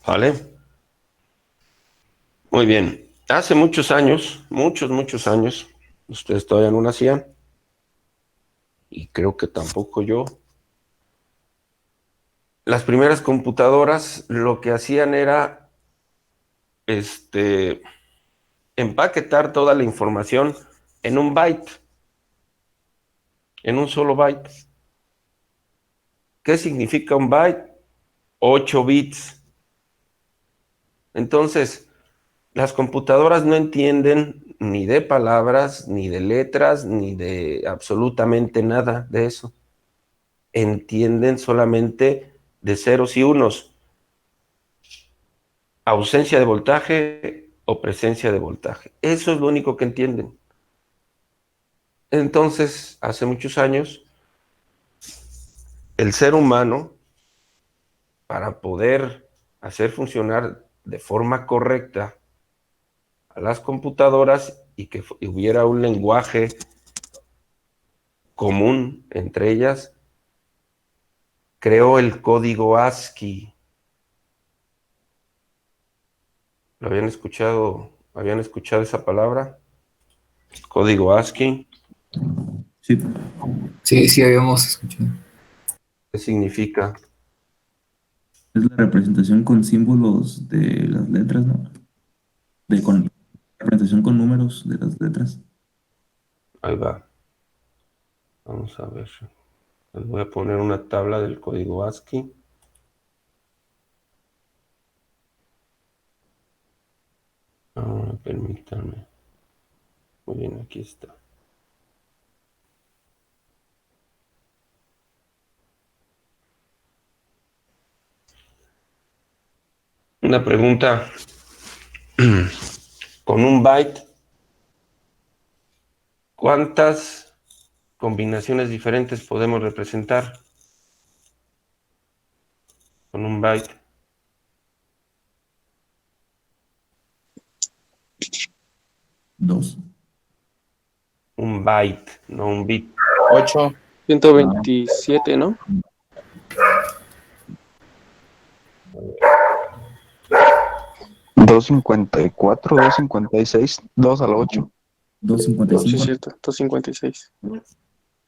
¿Vale? Muy bien. Hace muchos años, muchos años, ustedes todavía no nacían, y creo que tampoco yo. Las primeras computadoras lo que hacían era, este, empaquetar toda la información en un byte, en un solo byte. ¿Qué significa un byte? 8 bits. Entonces, las computadoras no entienden ni de palabras, ni de letras, ni de absolutamente nada de eso. Entienden solamente de ceros y unos, ausencia de voltaje o presencia de voltaje. Eso es lo único que entienden. Entonces, hace muchos años, el ser humano, para poder hacer funcionar de forma correcta a las computadoras y que hubiera un lenguaje común entre ellas, creó el código ASCII. ¿Lo habían escuchado? ¿Habían escuchado esa palabra? Código ASCII. Sí, Sí, sí, habíamos escuchado. ¿Qué significa? es la representación con símbolos de las letras, ¿no? Con representación con números de las letras. Ahí va. Vamos a ver. Les voy a poner una tabla del código ASCII. Permítanme. Muy bien, aquí está. Una pregunta. Con un byte, ¿cuántas combinaciones diferentes podemos representar con un byte? Dos. Un byte, no un bit. 8, Ah, 127, ¿no? 254, 256, 2 a la 8. 2, sí, es 255. cierto, 256.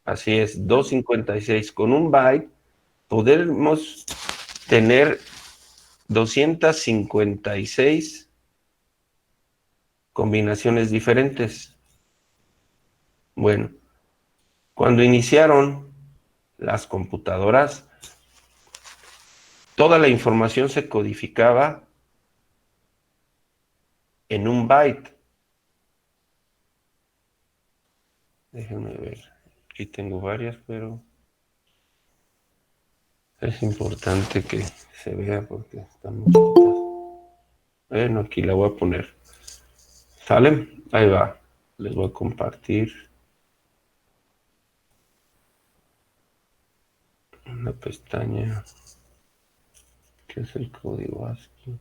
Así es, 256. Con un byte podemos tener 256 combinaciones diferentes. Bueno, cuando iniciaron las computadoras, toda la información se codificaba en un byte. Déjenme ver. Aquí tengo varias, pero es importante que se vea porque están muy chiquitas. Bueno, aquí la voy a poner. ¿Sale? Ahí va. Les voy a compartir una pestaña que es el código ASCII.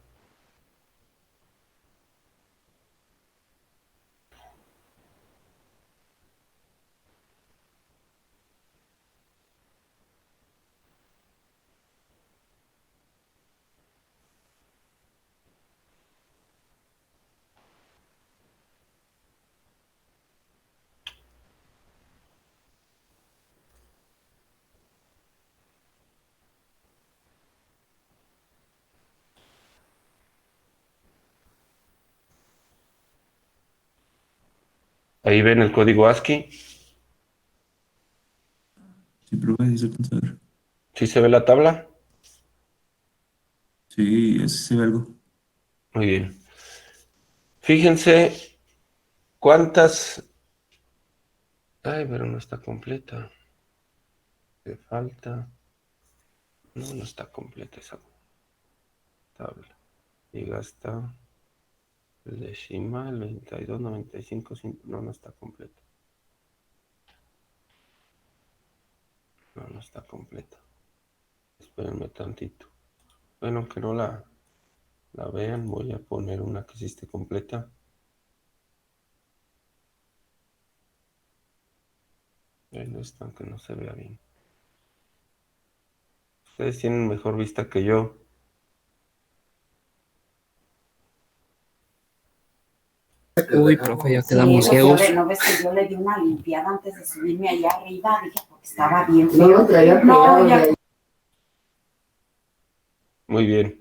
Ahí ven el código ASCII. Sí, pero sí se alcanza a ver. ¿Sí se ve la tabla? Sí, ese se ve algo. Muy bien. Fíjense cuántas. Ay, pero no está completa. Le falta. No, no está completa esa tabla. Y gasta el decimal, 22, 95, 5. No, no está completa. No, no está completa. Espérenme tantito. Bueno, que no la vean, voy a poner una que sí esté completa. Ahí no está, aunque no se vea bien. Ustedes tienen mejor vista que yo. Uy, profe, ya Sí, quedamos lo ciegos. no ves que yo le di una limpiada antes de subirme allá arriba, dije, porque estaba bien feo. No, ya. Muy bien.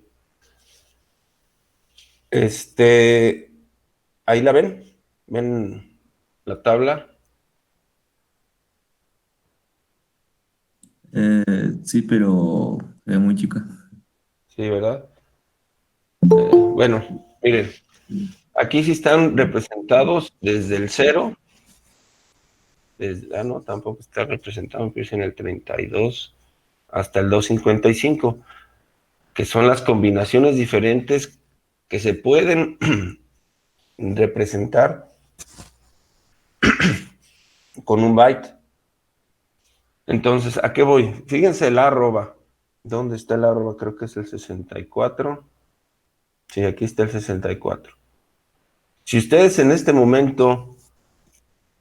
Ahí la ven. ¿Ven la tabla? Sí, pero se ve muy chica. Sí, ¿verdad? Bueno, miren. Aquí sí están representados desde el 0. No, tampoco está representado, empieza en el 32 hasta el 255, que son las combinaciones diferentes que se pueden representar con un byte. Entonces, ¿a qué voy? Fíjense el arroba. ¿Dónde está el arroba? Creo que es el 64. Sí, aquí está el 64. Si ustedes en este momento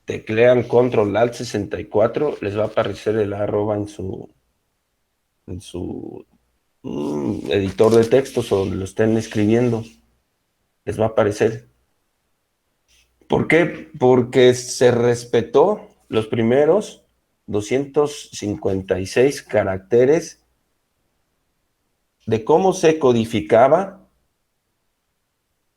teclean Control Alt 64, les va a aparecer el arroba en su editor de textos o donde lo estén escribiendo. Les va a aparecer. ¿Por qué? Porque se respetó los primeros 256 caracteres de cómo se codificaba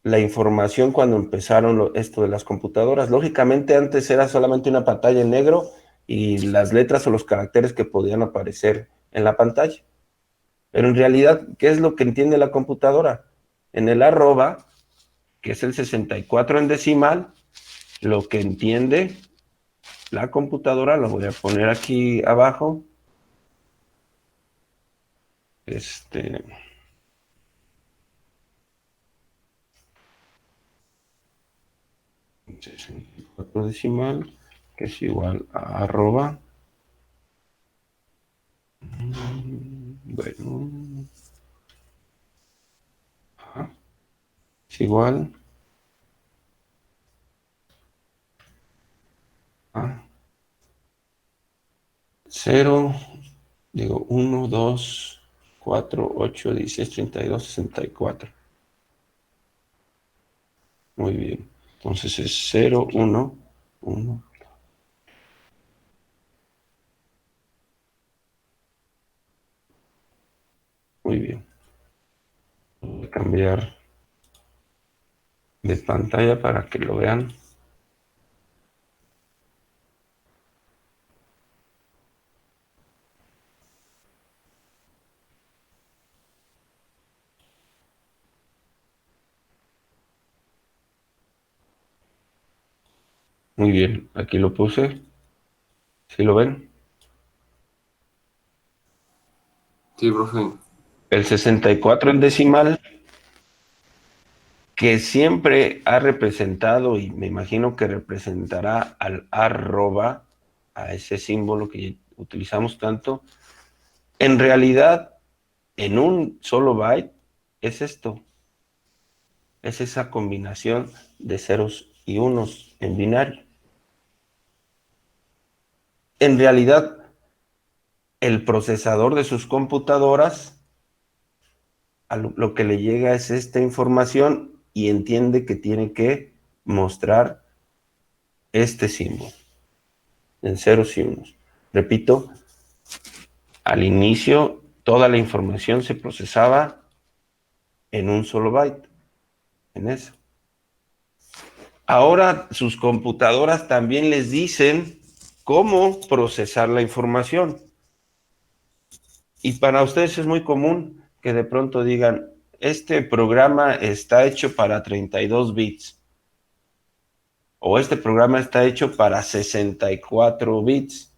la información cuando empezaron esto de las computadoras. Lógicamente antes era solamente una pantalla en negro y las letras o los caracteres que podían aparecer en la pantalla. Pero en realidad, ¿qué es lo que entiende la computadora? En el arroba, que es el 64 en decimal, lo que entiende la computadora, lo voy a poner aquí abajo, 64 decimal, que es igual a arroba, bueno, es igual a 0, digo 1, 2, 4, 8, 16, 32, 64. Muy bien. Entonces es 0, 1, 1. Muy bien. Voy a cambiar de pantalla para que lo vean. Muy bien, aquí lo puse. ¿Sí lo ven? Sí, profe. El 64 en decimal, que siempre ha representado y me imagino que representará al arroba, a ese símbolo que utilizamos tanto, en realidad en un solo byte es esto, es esa combinación de ceros y unos en binario. En realidad, el procesador de sus computadoras a lo que le llega es esta información y entiende que tiene que mostrar este símbolo en ceros y unos. Repito, al inicio toda la información se procesaba en un solo byte, en eso. Ahora sus computadoras también les dicen cómo procesar la información. Y para ustedes es muy común que de pronto digan, este programa está hecho para 32 bits o este programa está hecho para 64 bits.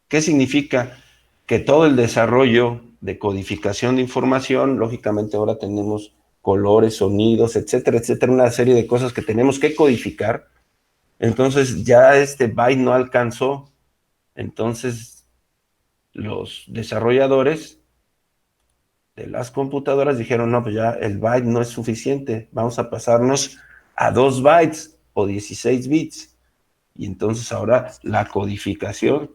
¿Qué significa? Que todo el desarrollo de codificación de información, lógicamente ahora tenemos colores, sonidos, etcétera, etcétera, una serie de cosas que tenemos que codificar. Entonces ya este byte no alcanzó. Entonces los desarrolladores de las computadoras dijeron, no, pues ya el byte no es suficiente, vamos a pasarnos a 2 bytes o 16 bits. Y entonces ahora la codificación.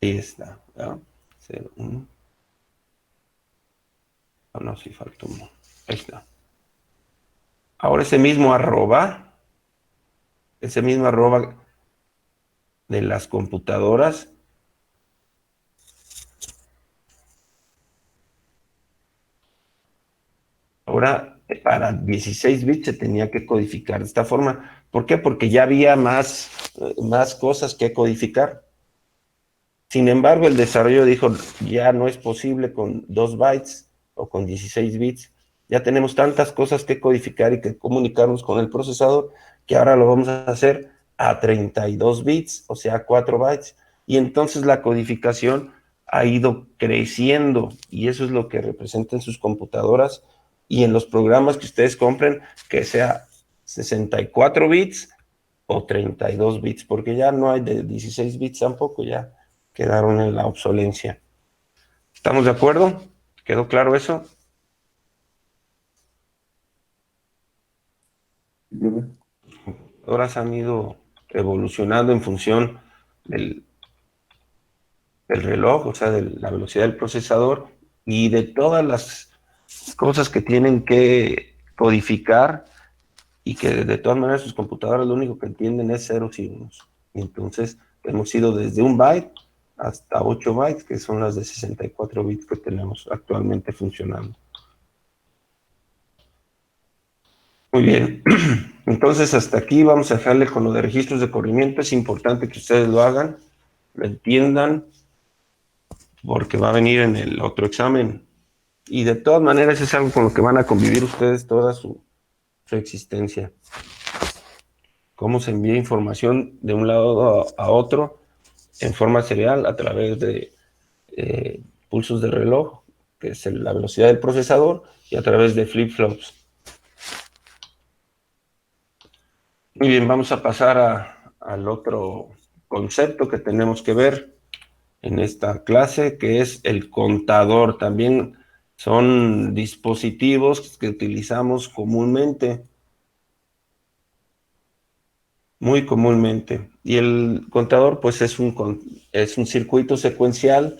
Ahí está. ¿Ya? 0, 1. Oh, no, sí faltó uno. Ahí está. Ahora ese mismo arroba de las computadoras, ahora para 16 bits se tenía que codificar de esta forma. ¿Por qué? Porque ya había más cosas que codificar. Sin embargo, el desarrollo dijo, ya no es posible con 2 bytes o con 16 bits. Ya tenemos tantas cosas que codificar y que comunicarnos con el procesador que ahora lo vamos a hacer a 32 bits, o sea, 4 bytes. Y entonces la codificación ha ido creciendo y eso es lo que representa en sus computadoras y en los programas que ustedes compren, que sea 64 bits o 32 bits, porque ya no hay de 16 bits tampoco, ya quedaron en la obsolencia. ¿Estamos de acuerdo? ¿Quedó claro eso? Sí, profe. Horas han ido evolucionando en función del reloj, o sea, de la velocidad del procesador y de todas las cosas que tienen que codificar y que de todas maneras sus computadoras lo único que entienden es ceros y unos. Y entonces hemos ido desde 1 byte hasta 8 bytes, que son las de 64 bits que tenemos actualmente funcionando. Muy bien, entonces hasta aquí vamos a dejarle con lo de registros de corrimiento. Es importante que ustedes lo hagan, lo entiendan, porque va a venir en el otro examen. Y de todas maneras es algo con lo que van a convivir ustedes toda su existencia. Cómo se envía información de un lado a otro en forma serial a través de pulsos de reloj, que es la velocidad del procesador, y a través de flip-flops. Muy bien, vamos a pasar al otro concepto que tenemos que ver en esta clase, que es el contador. También son dispositivos que utilizamos comúnmente, muy comúnmente. Y el contador, pues, es un circuito secuencial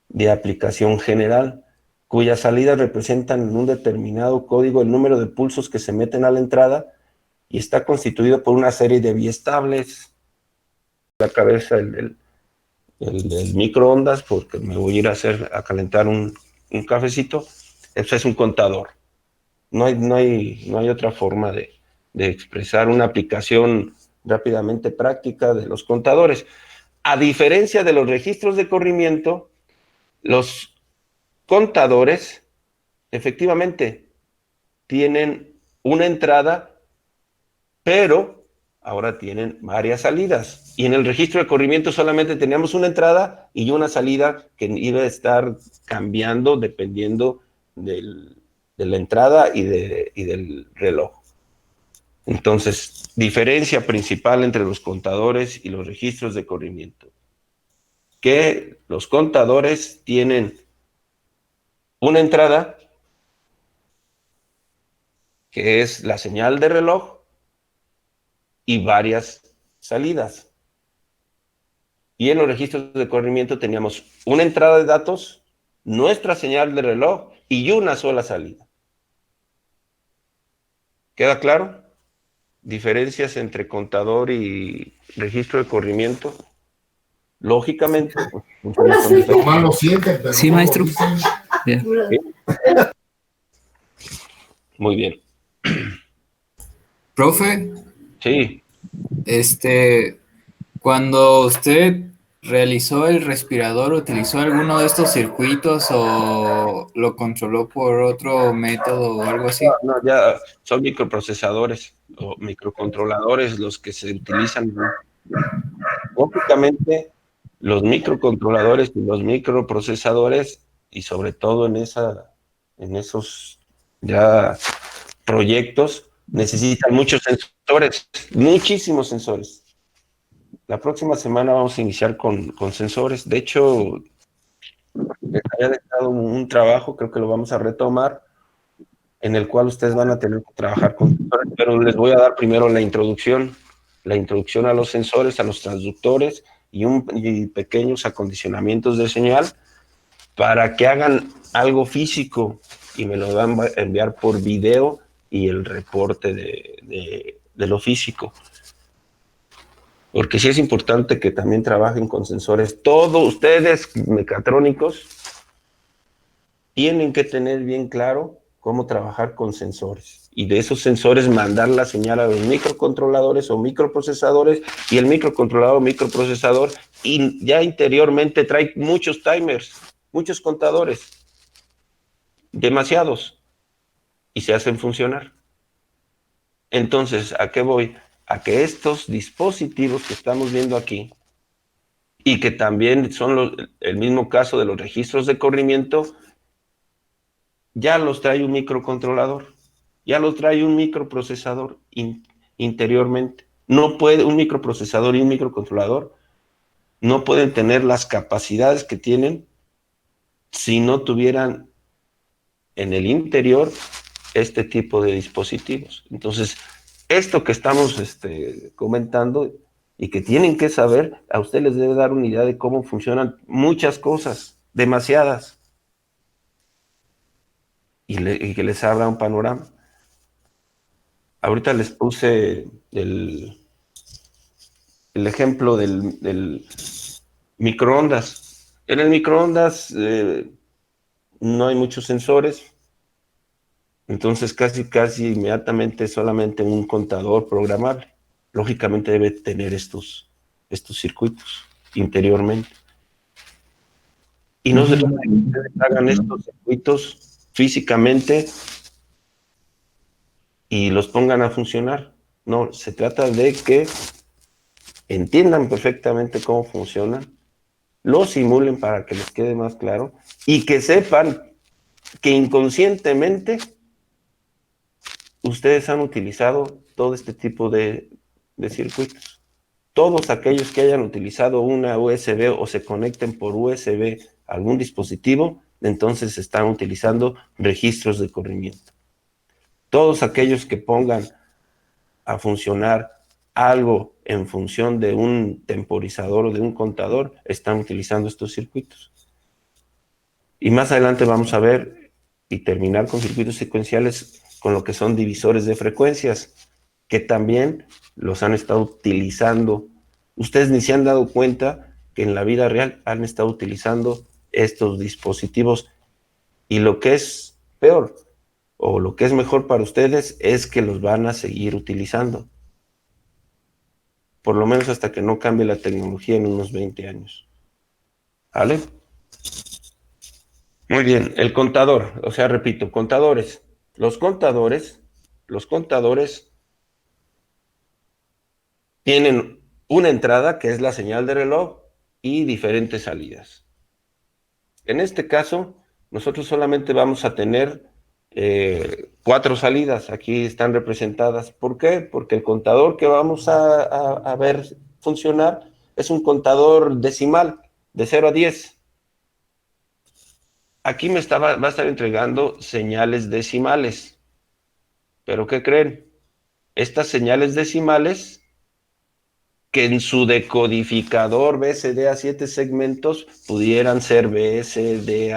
de aplicación general, cuyas salidas representan en un determinado código el número de pulsos que se meten a la entrada y está constituido por una serie de biestables. La cabeza el microondas, porque me voy a ir a calentar un cafecito. Eso es un contador. No hay otra forma de expresar una aplicación rápidamente práctica de los contadores. A diferencia de los registros de corrimiento, los contadores efectivamente tienen una entrada, pero ahora tienen varias salidas. Y en el registro de corrimiento solamente teníamos una entrada y una salida que iba a estar cambiando dependiendo de la entrada y del reloj. Entonces, diferencia principal entre los contadores y los registros de corrimiento. Que los contadores tienen una entrada, que es la señal de reloj, y varias salidas. Y en los registros de corrimiento teníamos una entrada de datos, nuestra señal de reloj y una sola salida. ¿Queda claro? Diferencias entre contador y registro de corrimiento. Lógicamente. Sí, maestro. Ya. Muy bien. Profe, Sí. cuando usted realizó el respirador, ¿utilizó alguno de estos circuitos o lo controló por otro método o algo así? No, ya son microprocesadores o microcontroladores los que se utilizan, ¿no? Lógicamente, los microcontroladores y los microprocesadores, y sobre todo en esos ya proyectos, necesitan muchos sensores, muchísimos sensores. La próxima semana vamos a iniciar con sensores. De hecho, les había dejado un trabajo, creo que lo vamos a retomar, en el cual ustedes van a tener que trabajar con sensores, pero les voy a dar primero la introducción a los sensores, a los transductores y pequeños acondicionamientos de señal para que hagan algo físico y me lo van a enviar por video y el reporte de lo físico. Porque sí es importante que también trabajen con sensores. Todos ustedes, mecatrónicos, tienen que tener bien claro cómo trabajar con sensores. Y de esos sensores mandar la señal a los microcontroladores o microprocesadores, y el microcontrolador o microprocesador y ya interiormente trae muchos timers, muchos contadores, demasiados, y se hacen funcionar. Entonces, ¿a qué voy? A que estos dispositivos que estamos viendo aquí, y que también son el mismo caso de los registros de corrimiento, ya los trae un microcontrolador, ya los trae un microprocesador interiormente. No puede, un microprocesador y un microcontrolador no pueden tener las capacidades que tienen si no tuvieran en el interior este tipo de dispositivos. Entonces, esto que estamos comentando y que tienen que saber, a ustedes les debe dar una idea de cómo funcionan muchas cosas, demasiadas, y que les abra un panorama. Ahorita les puse el ejemplo del microondas. En el microondas no hay muchos sensores, entonces casi inmediatamente solamente un contador programable. Lógicamente debe tener estos circuitos interiormente. Y no se trata de que ustedes hagan estos circuitos físicamente y los pongan a funcionar. No, se trata de que entiendan perfectamente cómo funcionan, lo simulen para que les quede más claro y que sepan que inconscientemente ustedes han utilizado todo este tipo de circuitos. Todos aquellos que hayan utilizado una USB o se conecten por USB a algún dispositivo, entonces están utilizando registros de corrimiento. Todos aquellos que pongan a funcionar algo en función de un temporizador o de un contador, están utilizando estos circuitos. Y más adelante vamos a ver y terminar con circuitos secuenciales con lo que son divisores de frecuencias, que también los han estado utilizando. Ustedes ni se han dado cuenta que en la vida real han estado utilizando estos dispositivos, y lo que es peor, o lo que es mejor para ustedes, es que los van a seguir utilizando. Por lo menos hasta que no cambie la tecnología en unos 20 años. ¿Vale? Muy bien, el contador, o sea, repito, contadores. Los contadores tienen una entrada, que es la señal de reloj, y diferentes salidas. En este caso, nosotros solamente vamos a tener 4 salidas, aquí están representadas. ¿Por qué? Porque el contador que vamos a ver funcionar es un contador decimal, de 0 a 10. Aquí va a estar entregando señales decimales. ¿Pero qué creen? Estas señales decimales, que en su decodificador BCD a 7 segmentos pudieran ser ABCD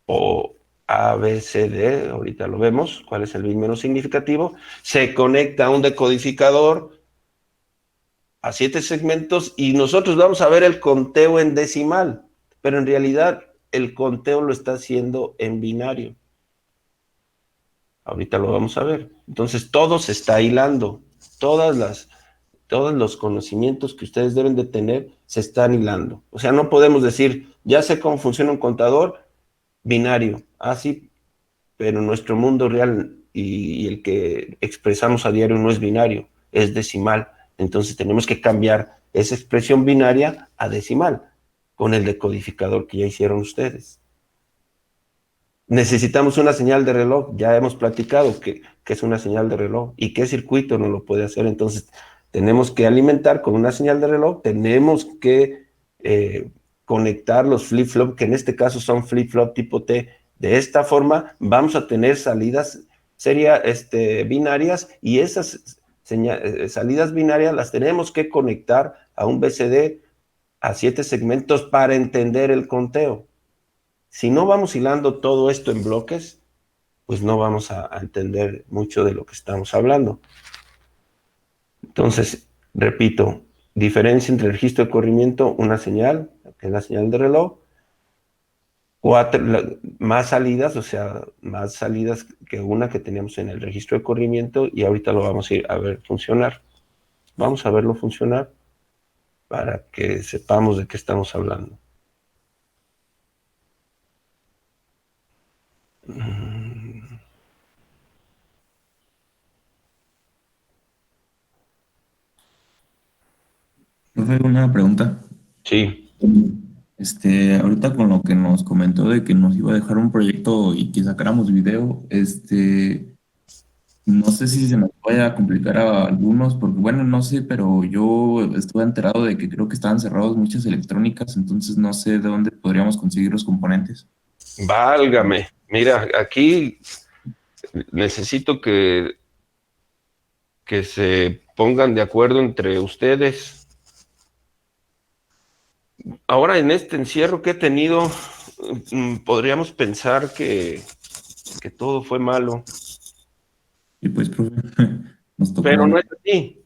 o ABCD, ahorita lo vemos, cuál es el bit menos significativo, se conecta a un decodificador a 7 segmentos y nosotros vamos a ver el conteo en decimal, pero en realidad el conteo lo está haciendo en binario. Ahorita lo vamos a ver. Entonces todo se está hilando, todos los conocimientos que ustedes deben de tener se están hilando. O sea, no podemos decir, ya sé cómo funciona un contador binario, sí, pero nuestro mundo real y el que expresamos a diario no es binario, es decimal. Entonces tenemos que cambiar esa expresión binaria a decimal con el decodificador que ya hicieron ustedes. Necesitamos una señal de reloj, ya hemos platicado que es una señal de reloj y qué circuito no lo puede hacer. Entonces tenemos que alimentar con una señal de reloj, tenemos que conectar los flip-flop, que en este caso son flip-flop tipo T. De esta forma vamos a tener salidas binarias, y esas salidas binarias las tenemos que conectar a un BCD a 7 segmentos para entender el conteo. Si no vamos hilando todo esto en bloques, pues no vamos a entender mucho de lo que estamos hablando. Entonces, repito, diferencia entre el registro de corrimiento, una señal, que es la señal de reloj, más salidas, o sea, más salidas que una que teníamos en el registro de corrimiento, y ahorita lo vamos a ir a ver funcionar. Vamos a verlo funcionar para que sepamos de qué estamos hablando. Profe, una pregunta. Sí. Ahorita con lo que nos comentó de que nos iba a dejar un proyecto y que sacáramos video, no sé si se nos vaya a complicar a algunos, porque bueno, no sé, pero yo estuve enterado de que creo que estaban cerrados muchas electrónicas, entonces no sé de dónde podríamos conseguir los componentes. Válgame. Mira, aquí necesito que se pongan de acuerdo entre ustedes. Ahora en este encierro que he tenido, podríamos pensar que todo fue malo. Y pues, profe, nos tocó. Pero no es así.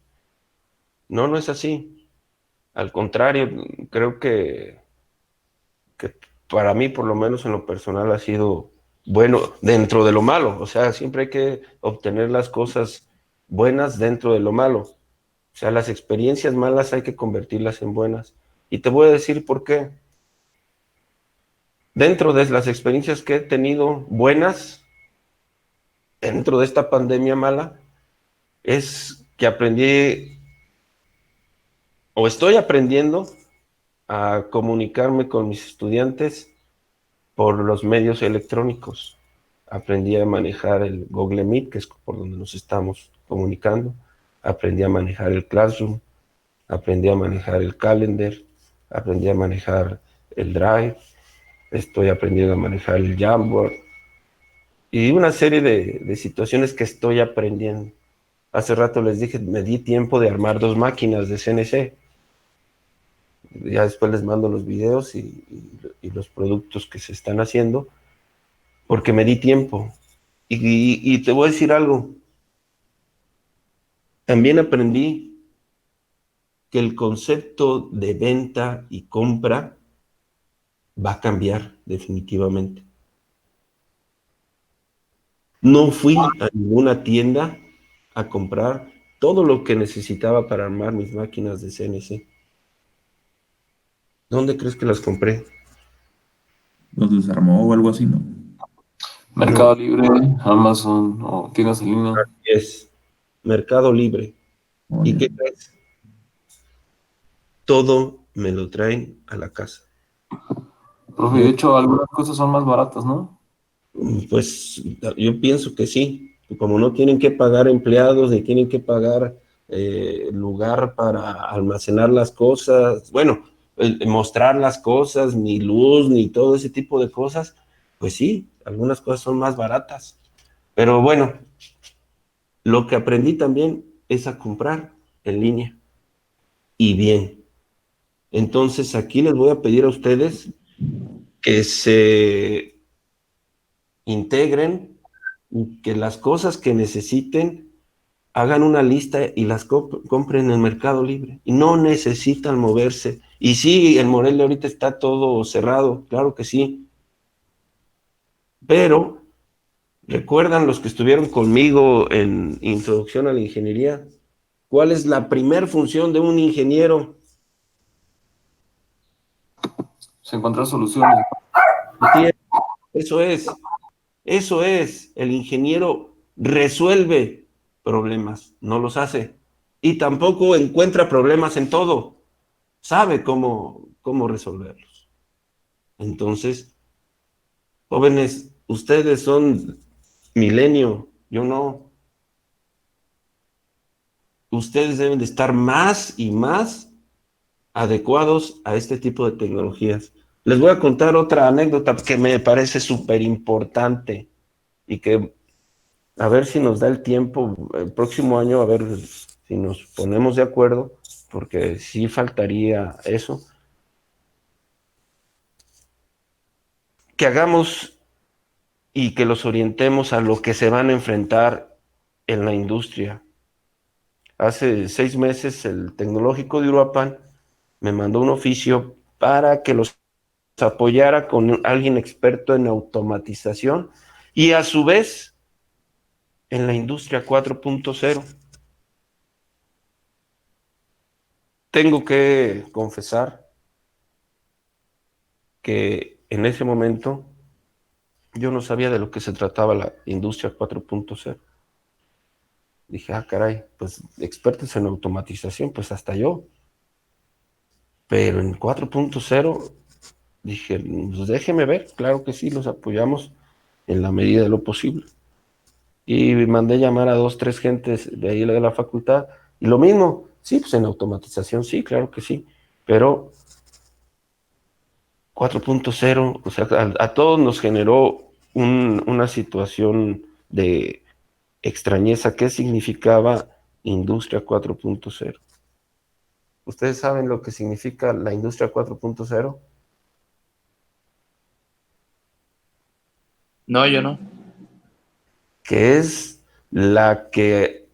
No es así. Al contrario, creo que para mí, por lo menos en lo personal, ha sido bueno dentro de lo malo. O sea, siempre hay que obtener las cosas buenas dentro de lo malo. O sea, las experiencias malas hay que convertirlas en buenas. Y te voy a decir por qué. Dentro de las experiencias que he tenido buenas, dentro de esta pandemia mala, es que aprendí o estoy aprendiendo a comunicarme con mis estudiantes por los medios electrónicos. Aprendí a manejar el Google Meet, que es por donde nos estamos comunicando. Aprendí a manejar el Classroom, aprendí a manejar el Calendar, aprendí a manejar el Drive, estoy aprendiendo a manejar el Jamboard y una serie de situaciones que estoy aprendiendo. Hace rato les dije, me di tiempo de armar 2 máquinas de CNC. Ya después les mando los videos y los productos que se están haciendo, porque me di tiempo. Y te voy a decir algo. También aprendí que el concepto de venta y compra va a cambiar definitivamente. No fui a ninguna tienda a comprar todo lo que necesitaba para armar mis máquinas de CNC. ¿Dónde crees que las compré? ¿Los desarmó o algo así, no? Mercado Libre, Amazon o tiendas en línea. Es Mercado Libre. ¿Y qué crees? Todo me lo traen a la casa. Profe, de hecho, algunas cosas son más baratas, ¿no? Pues yo pienso que sí. Como no tienen que pagar empleados, ni tienen que pagar lugar para almacenar las cosas, bueno, mostrar las cosas, ni luz, ni todo ese tipo de cosas, pues sí, algunas cosas son más baratas. Pero bueno, lo que aprendí también es a comprar en línea. Y bien. Entonces aquí les voy a pedir a ustedes que se integren y que las cosas que necesiten hagan una lista y las compren en el Mercado Libre. Y no necesitan moverse. Y sí, en Morelia ahorita está todo cerrado, claro que sí. Pero, ¿recuerdan los que estuvieron conmigo en Introducción a la Ingeniería? ¿Cuál es la primer función de un ingeniero? Se encuentran soluciones. Eso es, el ingeniero resuelve problemas, no los hace. Y tampoco encuentra problemas en todo, sabe cómo resolverlos. Entonces, jóvenes, ustedes son milenio, yo no. Ustedes deben de estar más y más adecuados a este tipo de tecnologías. Les voy a contar otra anécdota que me parece súper importante y que A ver si nos da el tiempo el próximo año, a ver si nos ponemos de acuerdo, porque sí faltaría eso. Que hagamos y que los orientemos a lo que se van a enfrentar en la industria. Hace 6 meses el Tecnológico de Uruapan me mandó un oficio para que los apoyara con alguien experto en automatización y a su vez en la industria 4.0. Tengo que confesar que en ese momento yo no sabía de lo que se trataba la industria 4.0. Dije, caray, pues expertos en automatización, pues hasta yo. Pero en 4.0 dije, pues déjeme ver, claro que sí, los apoyamos en la medida de lo posible. Y mandé llamar a 2, 3 gentes de ahí de la facultad, y lo mismo, sí, pues en automatización, sí, claro que sí, pero 4.0, o sea, a todos nos generó una situación de extrañeza. ¿Qué significaba industria 4.0? ¿Ustedes saben lo que significa la industria 4.0? No, yo no. Que es la que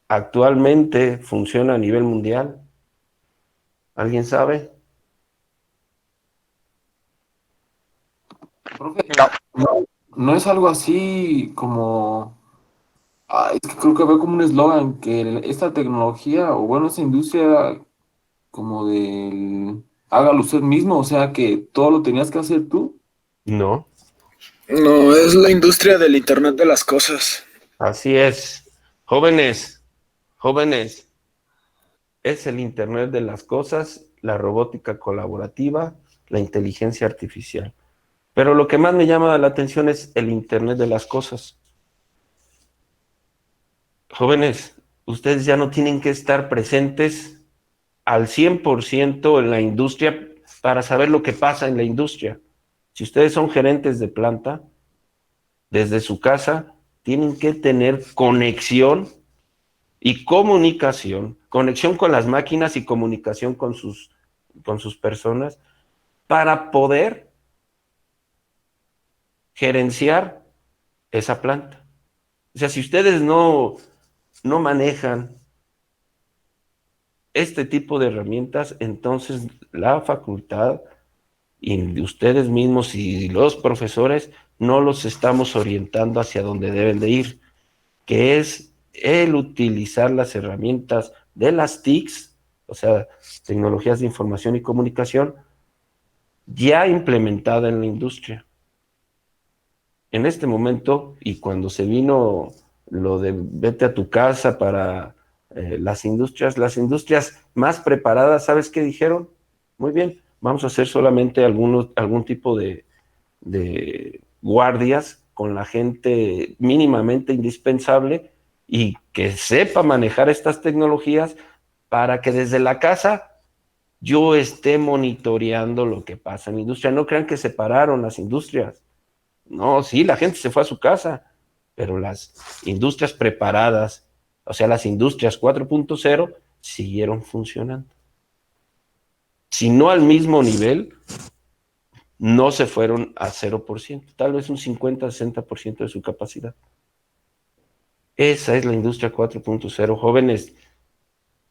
actualmente funciona a nivel mundial. ¿Alguien sabe? Profe, no es algo así como... es que creo que veo como un eslogan que esta tecnología, o bueno, esta industria como del hágalo usted mismo, o sea que todo lo tenías que hacer tú. No, No, es la industria del Internet de las cosas. así es. Jóvenes, jóvenes, es el Internet de las cosas, la robótica colaborativa, la inteligencia artificial. Pero lo que más me llama la atención es el Internet de las cosas. Jóvenes, ustedes ya no tienen que estar presentes al 100% en la industria para saber lo que pasa en la industria. Si ustedes son gerentes de planta, desde su casa, tienen que tener conexión y conexión con las máquinas y comunicación con sus personas para poder gerenciar esa planta. O sea, si ustedes no manejan este tipo de herramientas, entonces la facultad y ustedes mismos y los profesores no los estamos orientando hacia donde deben de ir, que es el utilizar las herramientas de las TICs, o sea, tecnologías de información y comunicación, ya implementada en la industria. En este momento, y cuando se vino lo de vete a tu casa para las industrias más preparadas, ¿sabes qué dijeron? Muy bien, vamos a hacer solamente algún tipo de guardias con la gente mínimamente indispensable y que sepa manejar estas tecnologías para que desde la casa yo esté monitoreando lo que pasa en la industria. No crean que separaron las industrias. No, sí, la gente se fue a su casa, pero las industrias preparadas, o sea, las industrias 4.0, siguieron funcionando. Si no al mismo nivel, no se fueron a 0%, tal vez un 50-60% de su capacidad. Esa es la industria 4.0. Jóvenes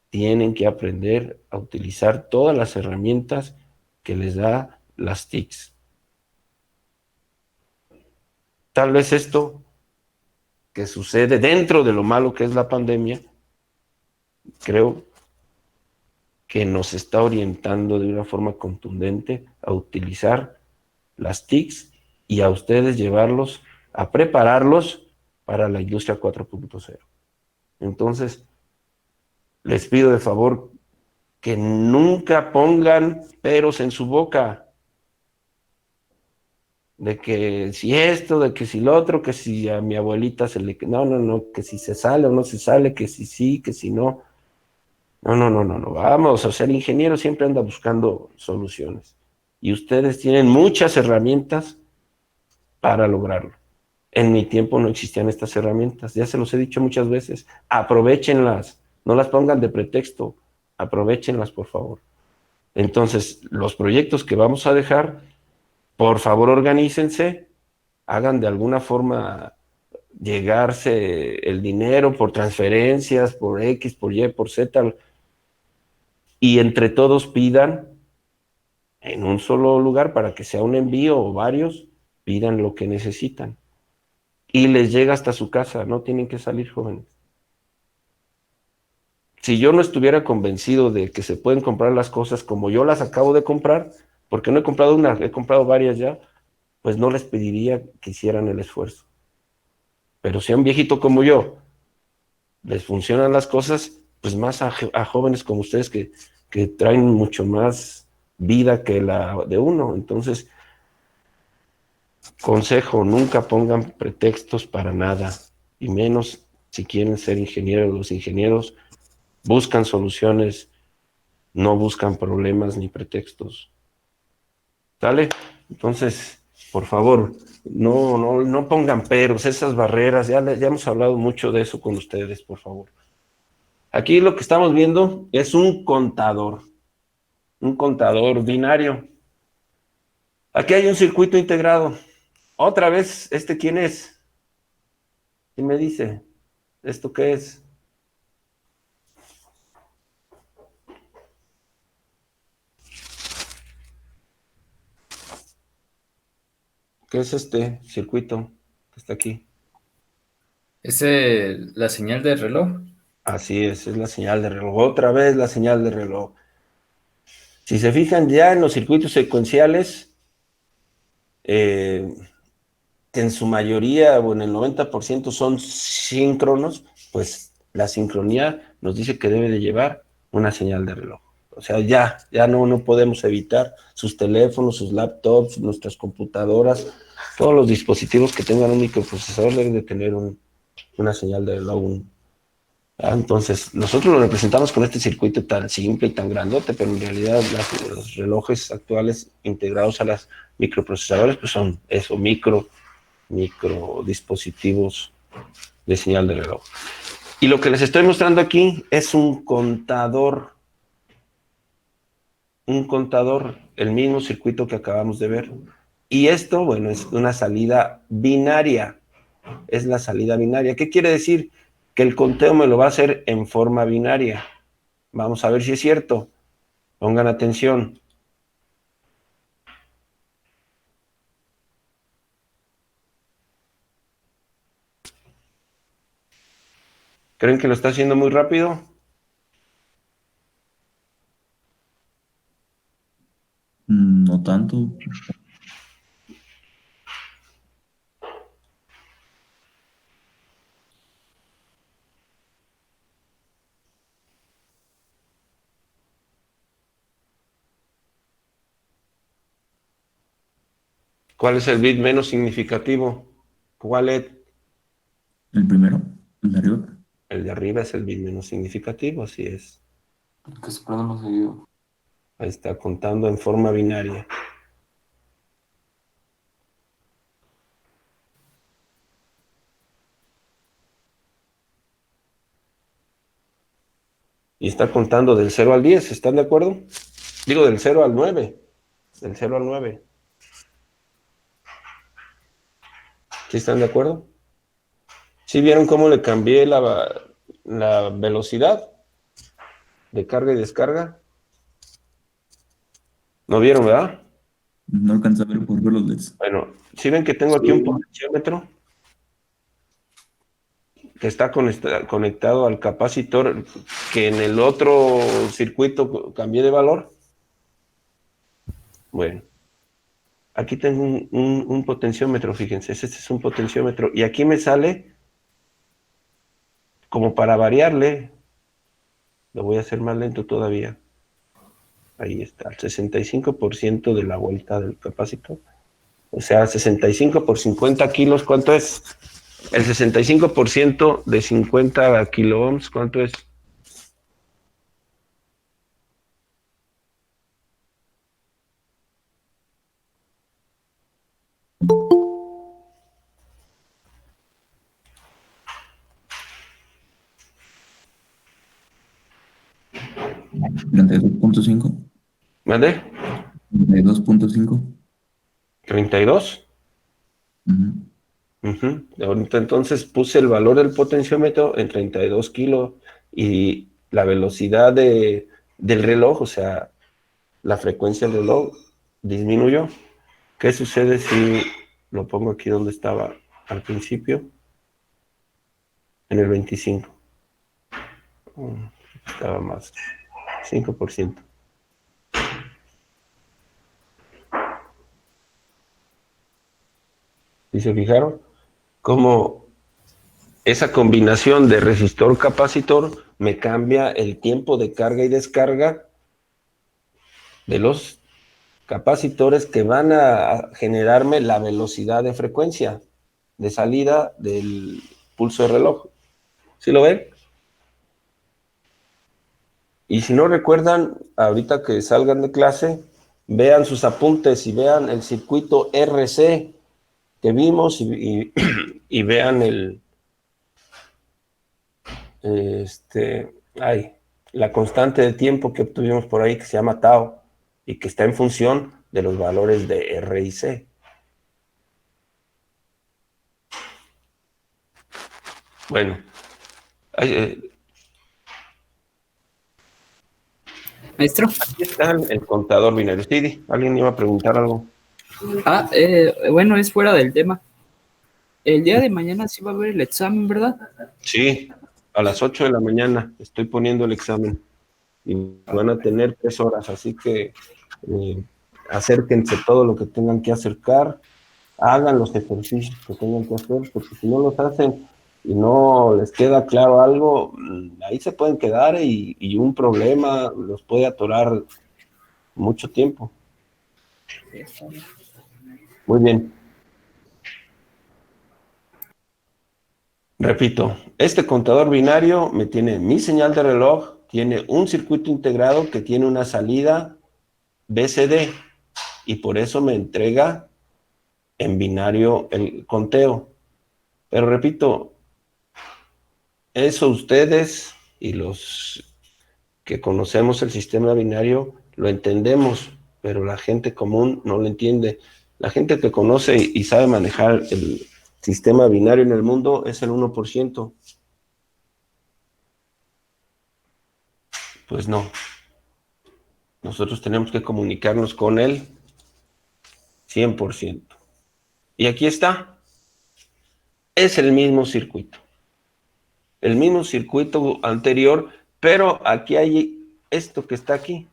tienen que aprender a utilizar todas las herramientas que les da las TICs. Tal vez esto que sucede dentro de lo malo que es la pandemia, creo que nos está orientando de una forma contundente a utilizar las TICs y a ustedes llevarlos, a prepararlos para la industria 4.0. Entonces, les pido de favor que nunca pongan peros en su boca, de que si esto, de que si lo otro, que si a mi abuelita se le... No, que si se sale o no se sale, que si sí, que si no. No, vamos, o sea, el ingeniero siempre anda buscando soluciones. Y ustedes tienen muchas herramientas para lograrlo. En mi tiempo no existían estas herramientas, ya se los he dicho muchas veces, aprovéchenlas, no las pongan de pretexto, aprovéchenlas por favor. Entonces, los proyectos que vamos a dejar, por favor organícense, hagan de alguna forma llegarse el dinero por transferencias, por X, por Y, por Z, y entre todos pidan en un solo lugar para que sea un envío o varios, pidan lo que necesitan. Y les llega hasta su casa, no tienen que salir, jóvenes. Si yo no estuviera convencido de que se pueden comprar las cosas como yo las acabo de comprar, porque no he comprado una, he comprado varias ya, pues no les pediría que hicieran el esfuerzo. Pero si a un viejito como yo les funcionan las cosas, pues más a jóvenes como ustedes que traen mucho más vida que la de uno. Entonces, consejo, nunca pongan pretextos para nada, y menos si quieren ser ingenieros. Los ingenieros buscan soluciones, no buscan problemas ni pretextos. ¿Sale? Entonces, por favor, no pongan peros, esas barreras, ya hemos hablado mucho de eso con ustedes, por favor. Aquí lo que estamos viendo es un contador binario. Aquí hay un circuito integrado. Otra vez, ¿este quién es? ¿Quién me dice? ¿Esto qué es? ¿Qué es este circuito que está aquí? ¿Es la señal del reloj? Así es la señal de reloj. Otra vez la señal de reloj. Si se fijan ya en los circuitos secuenciales, que en su mayoría o en el 90% son síncronos, pues la sincronía nos dice que debe de llevar una señal de reloj. O sea, ya no podemos evitar sus teléfonos, sus laptops, nuestras computadoras, todos los dispositivos que tengan un microprocesador deben de tener una señal de reloj. Entonces, nosotros lo representamos con este circuito tan simple y tan grandote, pero en realidad los relojes actuales integrados a las microprocesadores pues son eso, micro dispositivos de señal de reloj. Y lo que les estoy mostrando aquí es un contador, el mismo circuito que acabamos de ver. Y esto, bueno, es una salida binaria, es la salida binaria. ¿Qué quiere decir? Que el conteo me lo va a hacer en forma binaria. Vamos a ver si es cierto. Pongan atención. ¿Creen que lo está haciendo muy rápido? No tanto. ¿Cuál es el bit menos significativo? ¿Cuál es? El primero, el de arriba. El de arriba es el bit menos significativo, así es. Que se prende más seguido. Ahí está contando en forma binaria. Y está contando del 0 al 10, ¿están de acuerdo? Digo, del 0 al 9. Del 0 al 9. ¿Sí están de acuerdo? ¿Sí vieron cómo le cambié la velocidad de carga y descarga? ¿No vieron, verdad? No alcanza a ver por ver los LEDs. Bueno, ¿sí ven que tengo aquí un potenciómetro que está conectado al capacitor que en el otro circuito cambié de valor? Bueno, aquí tengo un potenciómetro, fíjense, este es un potenciómetro, y aquí me sale, como para variarle, lo voy a hacer más lento todavía. Ahí está, el 65% de la vuelta del capacitor. O sea, 65 por 50 kilos, ¿cuánto es? El 65% de 50 kiloohms, ¿cuánto es? 32.5. ¿Vale? 32.5. 32. Ahorita entonces puse el valor del potenciómetro en 32 kilos y la velocidad del reloj, o sea, la frecuencia del reloj disminuyó. ¿Qué sucede si lo pongo aquí donde estaba al principio? En el 25. Estaba más, 5%. ¿Sí se fijaron? Cómo esa combinación de resistor-capacitor me cambia el tiempo de carga y descarga de los capacitores que van a generarme la velocidad de frecuencia de salida del pulso de reloj. ¿Sí lo ven? Y si no recuerdan, ahorita que salgan de clase, vean sus apuntes y vean el circuito RC que vimos y vean la constante de tiempo que obtuvimos por ahí que se llama tau y que está en función de los valores de R y C. Bueno, Maestro. aquí está el contador binario. Sí, ¿alguien iba a preguntar algo? Bueno, es fuera del tema. El día de mañana sí va a haber el examen, ¿verdad? Sí, a las 8 de la mañana estoy poniendo el examen y van a tener 3 horas, así que acérquense todo lo que tengan que acercar, hagan los ejercicios que tengan que hacer, porque si no los hacen y no les queda claro algo, ahí se pueden quedar y un problema los puede atorar mucho tiempo. Muy bien. Repito, este contador binario me tiene mi señal de reloj, tiene un circuito integrado que tiene una salida BCD y por eso me entrega en binario el conteo. Pero repito, eso ustedes y los que conocemos el sistema binario lo entendemos, pero la gente común no lo entiende. La gente que conoce y sabe manejar el sistema binario en el mundo es el 1%. Pues no. Nosotros tenemos que comunicarnos con él 100%. Y aquí está. Es el mismo circuito. El mismo circuito anterior, pero aquí hay esto que está aquí,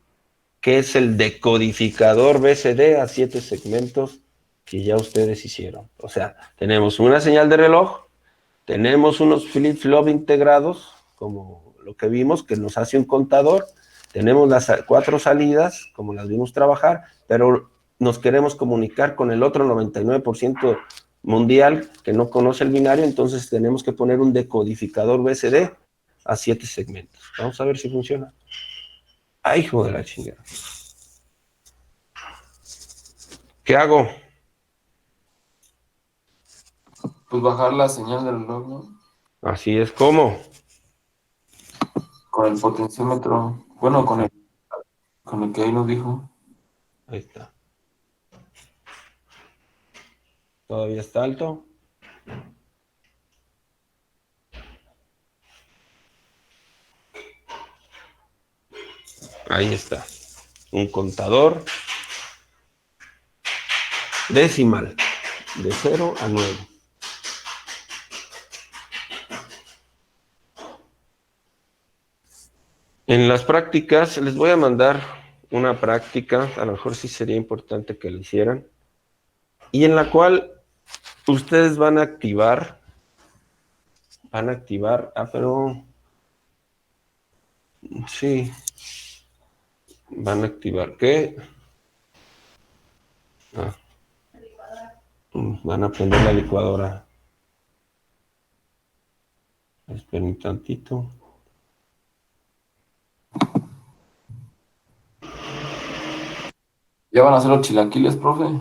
que es el decodificador BCD a 7 segmentos que ya ustedes hicieron. O sea, tenemos una señal de reloj, tenemos unos flip-flop integrados, como lo que vimos, que nos hace un contador, tenemos las 4 salidas, como las vimos trabajar, pero nos queremos comunicar con el otro 99% mundial que no conoce el binario, entonces tenemos que poner un decodificador BCD a 7 segmentos. Vamos a ver si funciona. ¡Ay, hijo de la chingada! ¿Qué hago? Pues bajar la señal del reloj, ¿no? Así es como. Con el potenciómetro. Bueno, con el que ahí nos dijo. Ahí está. Todavía está alto. Ahí está. Un contador decimal de 0 a 9. En las prácticas, les voy a mandar una práctica, a lo mejor sí sería importante que lo hicieran, y en la cual ustedes van a activar, pero sí, van a activar, ¿qué? Van a prender la licuadora. Esperen un tantito. ¿Ya van a hacer los chilaquiles, profe?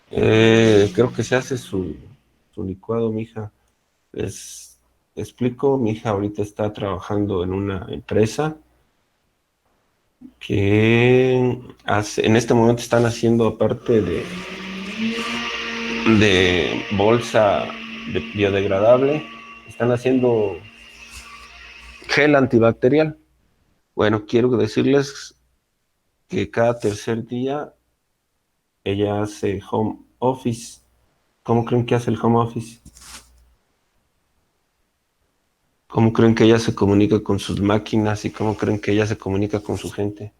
Creo que se hace su licuado, mija. explico, mi hija ahorita está trabajando en una empresa que en este momento están haciendo, aparte de bolsa biodegradable, están haciendo gel antibacterial. Bueno, quiero decirles que cada tercer día ella hace home office. ¿Cómo creen que hace el home office? ¿Cómo creen que ella se comunica con sus máquinas y cómo creen que ella se comunica con su gente?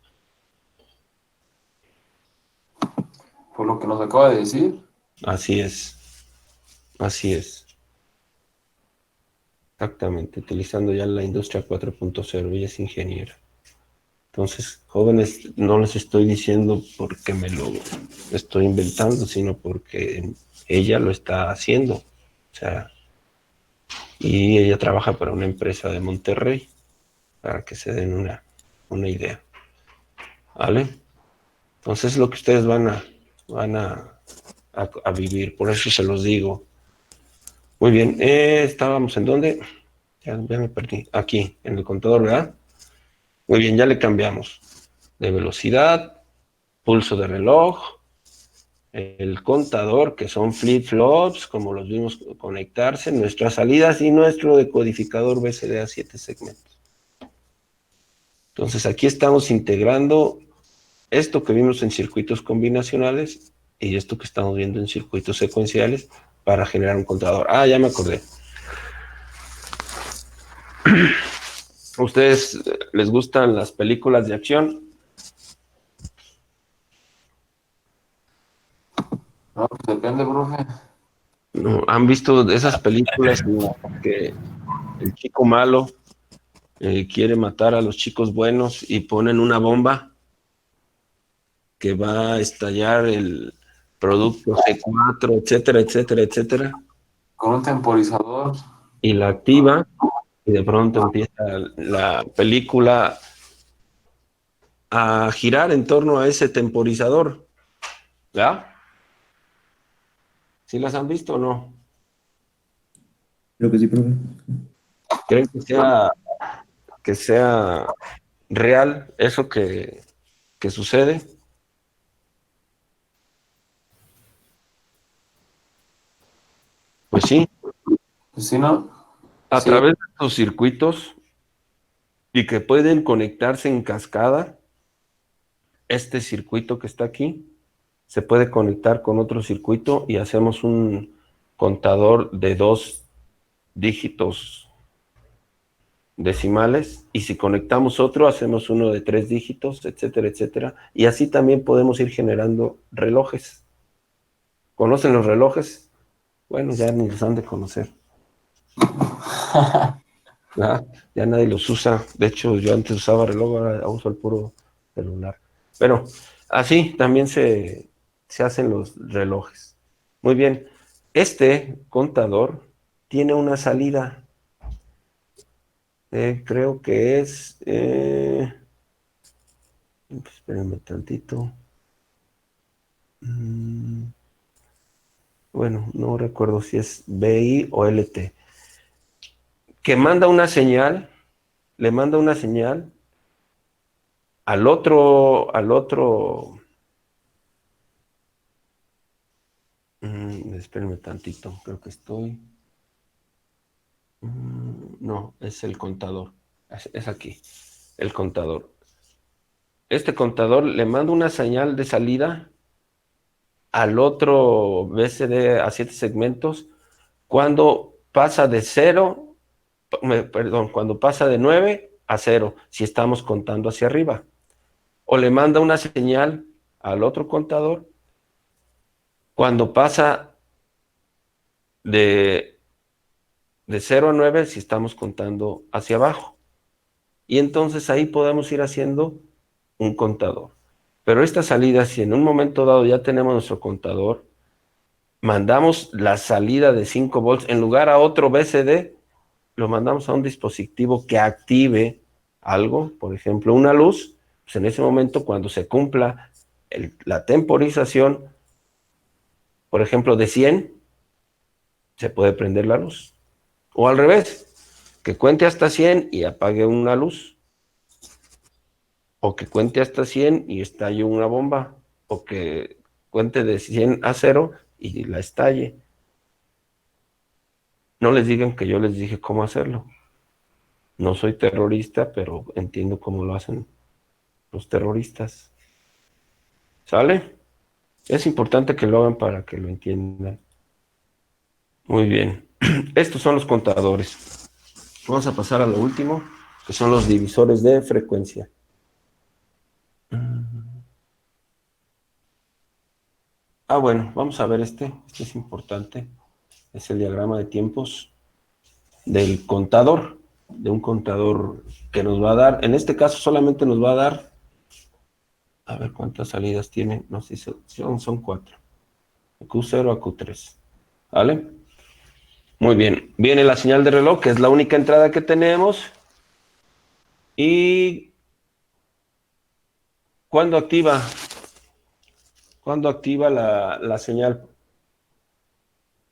Por lo que nos acaba de decir. Así es. Así es. Exactamente, utilizando ya la industria 4.0, ella es ingeniera. Entonces, jóvenes, no les estoy diciendo porque me lo estoy inventando, sino porque ella lo está haciendo. O sea, y ella trabaja para una empresa de Monterrey, para que se den una idea. ¿Vale? Entonces, es lo que ustedes van a vivir, por eso se los digo. Muy bien, estábamos en dónde? Ya me perdí. Aquí, en el contador, ¿verdad? Muy bien, ya le cambiamos. De velocidad, pulso de reloj, el contador, que son flip-flops, como los vimos conectarse, nuestras salidas y nuestro decodificador BCD a 7 segmentos. Entonces, aquí estamos integrando esto que vimos en circuitos combinacionales y esto que estamos viendo en circuitos secuenciales para generar un contador. Ah, ya me acordé. ¿A ustedes les gustan las películas de acción? No, pues depende, profe. ¿No? ¿Han visto esas películas en las que el chico malo quiere matar a los chicos buenos y ponen una bomba que va a estallar el producto C4, etcétera, etcétera, etcétera? Con un temporizador. Y la activa y de pronto empieza la película a girar en torno a ese temporizador. ¿Ya? ¿Sí las han visto o no? Creo que sí, profe. ¿Creen que sea real eso que sucede? Pues sí, Pues sí, ¿no? a Sí. través de estos circuitos y que pueden conectarse en cascada, este circuito que está aquí se puede conectar con otro circuito y hacemos un contador de 2 dígitos decimales, y si conectamos otro, hacemos uno de 3 dígitos, etcétera, etcétera. Y así también podemos ir generando relojes. ¿Conocen los relojes? Bueno, ya ni los han de conocer. Ya nadie los usa. De hecho, yo antes usaba reloj, ahora uso el puro celular. Pero así también se hacen los relojes. Muy bien. Este contador tiene una salida. Creo que es... espérenme tantito. Bueno, no recuerdo si es BI o LT. Que manda una señal, le manda una señal al otro, espérenme tantito, creo que estoy, no, es el contador, es aquí, el contador. Este contador le manda una señal de salida al otro BCD a 7 segmentos cuando pasa de 0, cuando pasa de 9 a 0, si estamos contando hacia arriba. O le manda una señal al otro contador cuando pasa de 0 a 9 si estamos contando hacia abajo. Y entonces ahí podemos ir haciendo un contador. Pero esta salida, si en un momento dado ya tenemos nuestro contador, mandamos la salida de 5 volts en lugar a otro BCD, lo mandamos a un dispositivo que active algo, por ejemplo, una luz. Pues en ese momento, cuando se cumpla la temporización, por ejemplo, de 100, se puede prender la luz. O al revés, Que cuente hasta 100 y apague una luz. O que cuente hasta 100 y estalle una bomba. O que cuente de 100 a 0 y la estalle. No les digan que yo les dije cómo hacerlo. No soy terrorista, pero entiendo cómo lo hacen los terroristas. ¿Sale? Es importante que lo hagan para que lo entiendan. Muy bien. Estos son los contadores. Vamos a pasar a lo último, que son los divisores de frecuencia. Bueno, vamos a ver este. Este es importante. Es el diagrama de tiempos del contador, de un contador que nos va a dar, en este caso solamente nos va a dar, a ver cuántas salidas tiene, no sé si son 4, Q0 a Q3, ¿vale? Muy bien, viene la señal de reloj, que es la única entrada que tenemos, y ¿cuándo activa la señal?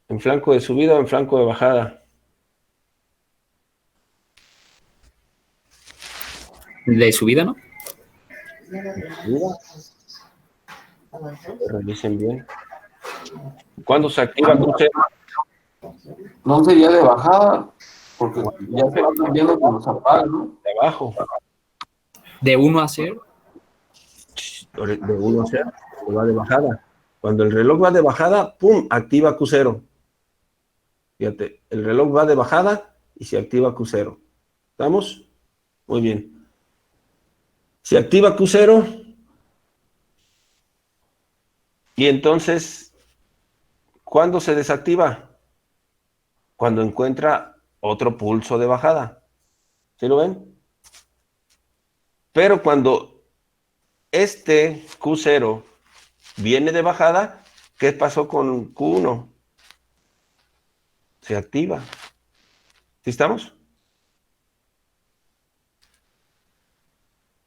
¿En flanco de subida o en flanco de bajada? De subida, ¿no? Revisen bien. ¿Cuándo se activa Q0? No sería de bajada, porque ya se va cambiando con los apaga, ¿no? De abajo. De 1 a 0. De 1 a 0, va de bajada. Cuando el reloj va de bajada, ¡pum!, activa Q0. Fíjate, el reloj va de bajada y se activa Q0. ¿Estamos? Muy bien. Se activa Q0 y entonces, ¿cuándo se desactiva? Cuando encuentra otro pulso de bajada. ¿Sí lo ven? Pero cuando este Q0 viene de bajada, ¿qué pasó con Q1? Se activa. ¿Sí estamos?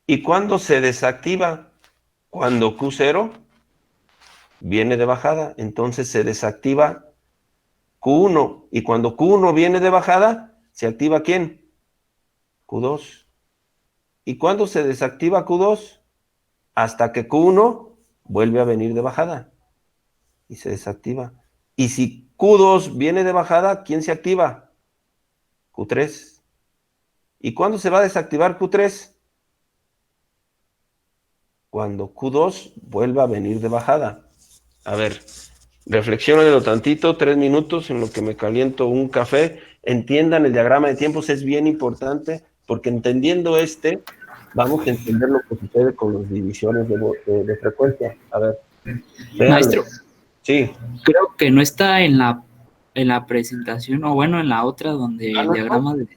¿Y cuándo se desactiva? Cuando Q0 viene de bajada, entonces se desactiva Q1. Y cuando Q1 viene de bajada, ¿se activa quién? Q2. ¿Y cuándo se desactiva Q2? Hasta que Q1 vuelve a venir de bajada y se desactiva. Y si Q2 viene de bajada, ¿quién se activa? Q3. ¿Y cuándo se va a desactivar Q3? Cuando Q2 vuelva a venir de bajada. A ver, reflexionenlo tantito, 3 minutos en lo que me caliento un café. Entiendan el diagrama de tiempos, es bien importante, porque entendiendo vamos a entender lo que sucede con las divisiones de frecuencia. A ver. Maestro. Sí. Creo que no está en la presentación, o bueno, en la otra donde el diagrama de...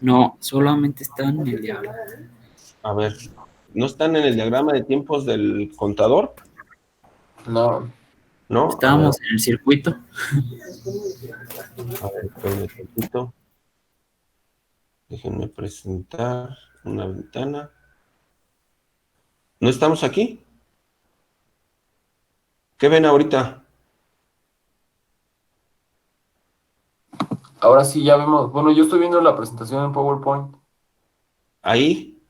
No, solamente está en el diagrama. A ver, ¿no están en el diagrama de tiempos del contador? No. ¿No? Estábamos en el circuito. A ver, espérenme un poquito. Déjenme presentar una ventana. ¿No estamos aquí? ¿Qué ven ahorita? Ahora sí ya vemos. Bueno, yo estoy viendo la presentación en PowerPoint. ¿Ahí?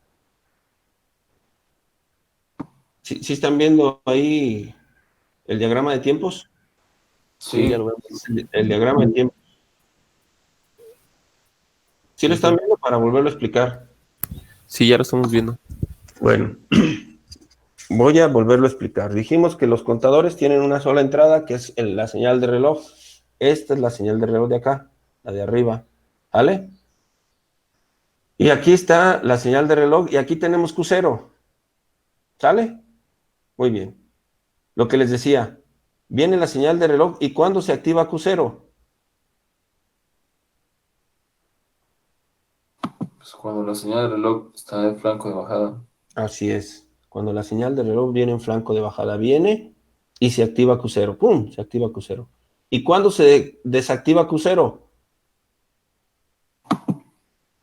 ¿Sí están viendo ahí el diagrama de tiempos? Sí. Ya lo vemos. El diagrama de tiempos. ¿Sí lo están viendo para volverlo a explicar? Sí, ya lo estamos viendo. Bueno, voy a volverlo a explicar. Dijimos que los contadores tienen una sola entrada, que es la señal de reloj. Esta es la señal de reloj de acá, la de arriba. ¿Vale? Y aquí está la señal de reloj y aquí tenemos Q0. ¿Sale? Muy bien. Lo que les decía, viene la señal de reloj y ¿cuándo se activa Q0? Pues cuando la señal de reloj está en flanco de bajada. Así es. Cuando la señal de reloj viene en flanco de bajada, viene y se activa Q0. ¡Pum! Se activa Q0. ¿Y cuándo se desactiva Q0?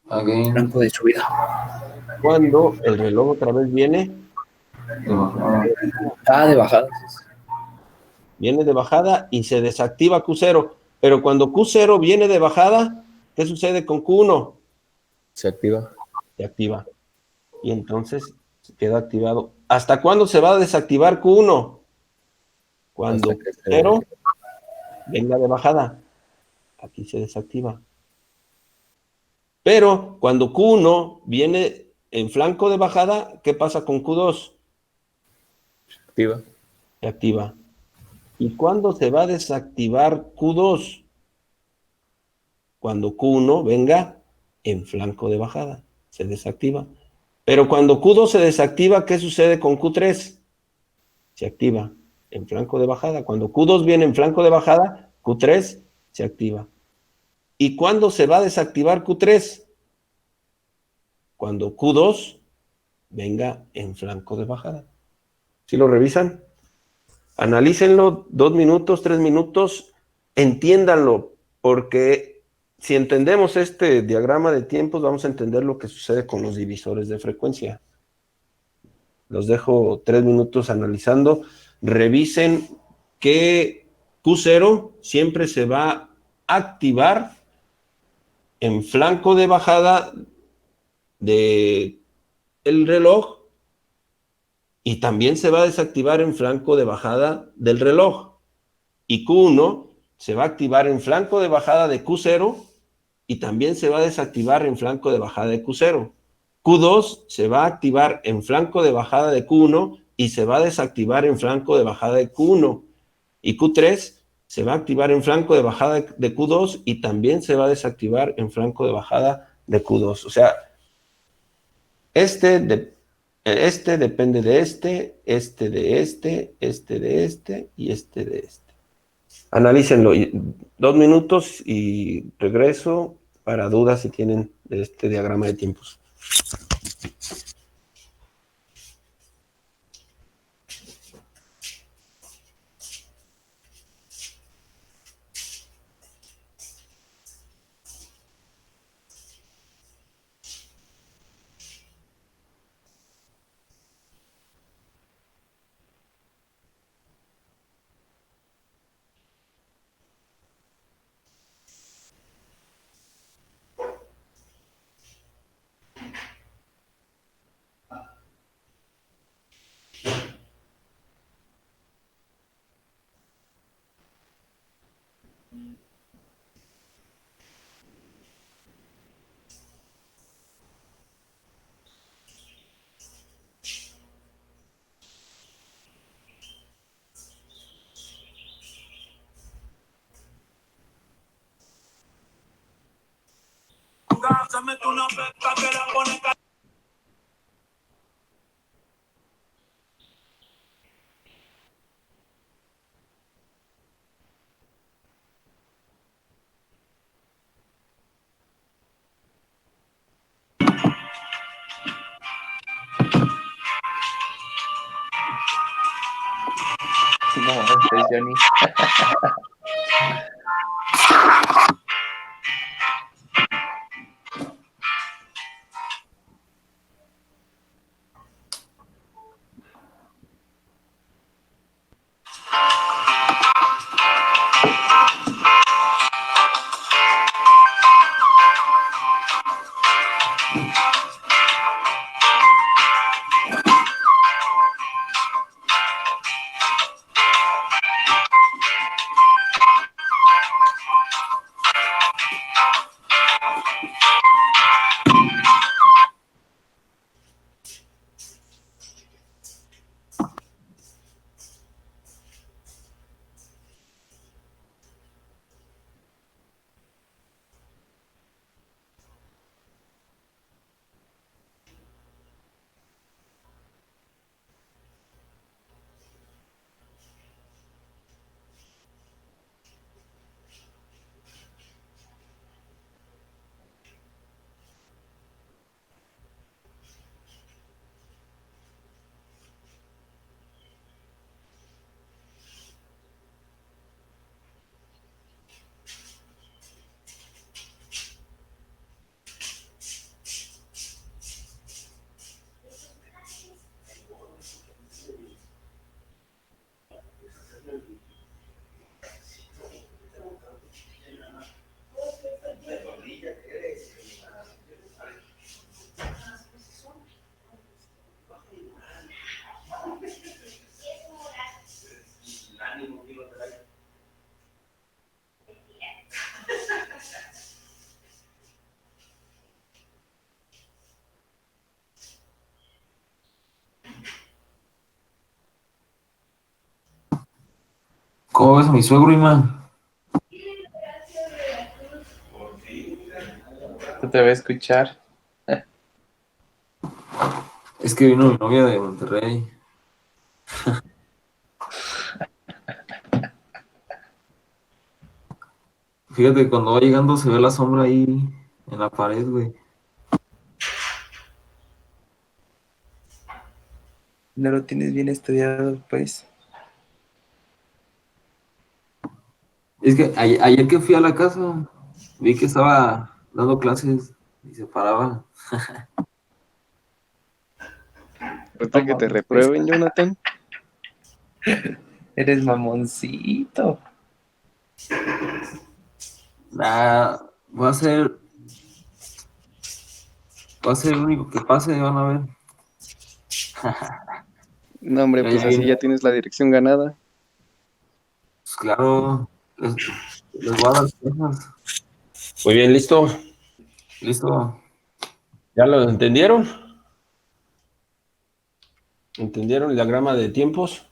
Again. Flanco de subida. Cuando el reloj otra vez viene De bajada. De bajada. Viene de bajada y se desactiva Q0. Pero cuando Q0 viene de bajada, ¿qué sucede con Q1? Se activa. Se activa. Y entonces queda activado. ¿Hasta cuándo se va a desactivar Q1? Cuando Hasta que Q0 venga de bajada. Aquí se desactiva. Pero cuando Q1 viene en flanco de bajada, ¿qué pasa con Q2? se activa. Se activa. ¿Y cuándo se va a desactivar Q2? Cuando Q1 venga en flanco de bajada. Se desactiva. Pero cuando Q2 se desactiva, ¿qué sucede con Q3? Se activa en flanco de bajada. Cuando Q2 viene en flanco de bajada, Q3 se activa. ¿Y cuándo se va a desactivar Q3? Cuando Q2 venga en flanco de bajada. ¿Sí lo revisan? Analícenlo 2 minutos, 3 minutos, entiéndanlo, porque si entendemos este diagrama de tiempos, vamos a entender lo que sucede con los divisores de frecuencia. Los dejo 3 minutos analizando. Revisen que Q0 siempre se va a activar en flanco de bajada del reloj y también se va a desactivar en flanco de bajada del reloj. Y Q1 se va a activar en flanco de bajada de Q0 y también se va a desactivar en flanco de bajada de Q0. Q2 se va a activar en flanco de bajada de Q1 y se va a desactivar en flanco de bajada de Q1. Y Q3 se va a activar en flanco de bajada de Q2 y también se va a desactivar en flanco de bajada de Q2. O sea, este depende de este de este de este y este de este. Analícenlo. 2 minutos y regreso para dudas si tienen de este diagrama de tiempos. No, es Johnny. ¿Cómo ves a mi suegro, Ima? ¿Tú te va a escuchar? Es que vino mi novia de Monterrey. Fíjate, cuando va llegando se ve la sombra ahí en la pared, güey. No lo tienes bien estudiado, pues. Es que ayer que fui a la casa, vi que estaba dando clases y se paraba. Falta que te reprueben, Jonathan. Eres mamoncito. Nah, va a ser el único que pase, van a ver. No, hombre, Ya, pues ya así viene. ya tienes la dirección ganada. Pues claro, les voy a dar cosas. Muy bien, listo. Listo. ¿Ya lo entendieron? ¿Entendieron el diagrama de tiempos?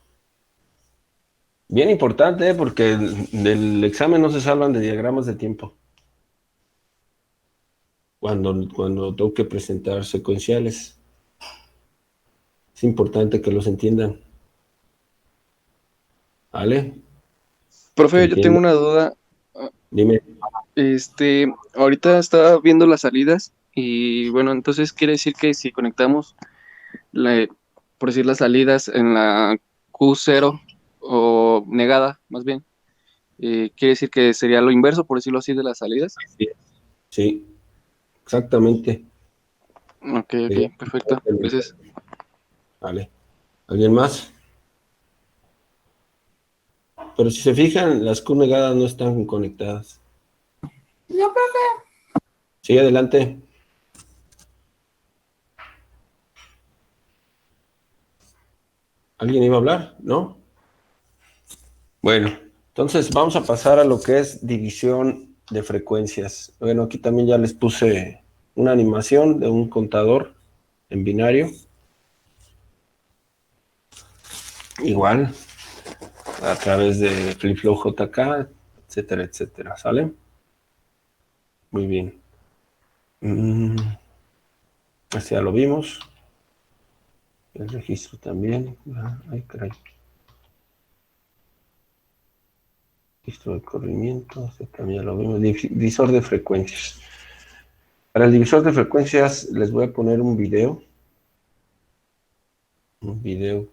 Bien importante, porque del examen no se salvan de diagramas de tiempo. Cuando tengo que presentar secuenciales. Es importante que los entiendan. ¿Vale? Profe, yo tengo Entiendo. una duda. Dime. Ahorita estaba viendo las salidas y bueno, entonces quiere decir que si conectamos, por decir las salidas en la Q0 o negada, más bien, quiere decir que sería lo inverso, por decirlo así, de las salidas. Sí, exactamente. Ok, Sería ok, perfecto. Gracias. Vale. ¿Alguien más? Pero si se fijan, las Q negadas no están conectadas. Yo, profe. Sí, adelante. ¿Alguien iba a hablar? ¿No? Bueno, entonces vamos a pasar a lo que es división de frecuencias. Bueno, aquí también ya les puse una animación de un contador en binario. Igual, a través de flip-flop JK, etcétera, etcétera. ¿Sale? Muy bien. Este ya lo vimos. El registro también. Ay, caray. Registro de corrimiento. Este también ya lo vimos. Divisor de frecuencias. Para el divisor de frecuencias les voy a poner un video. Un video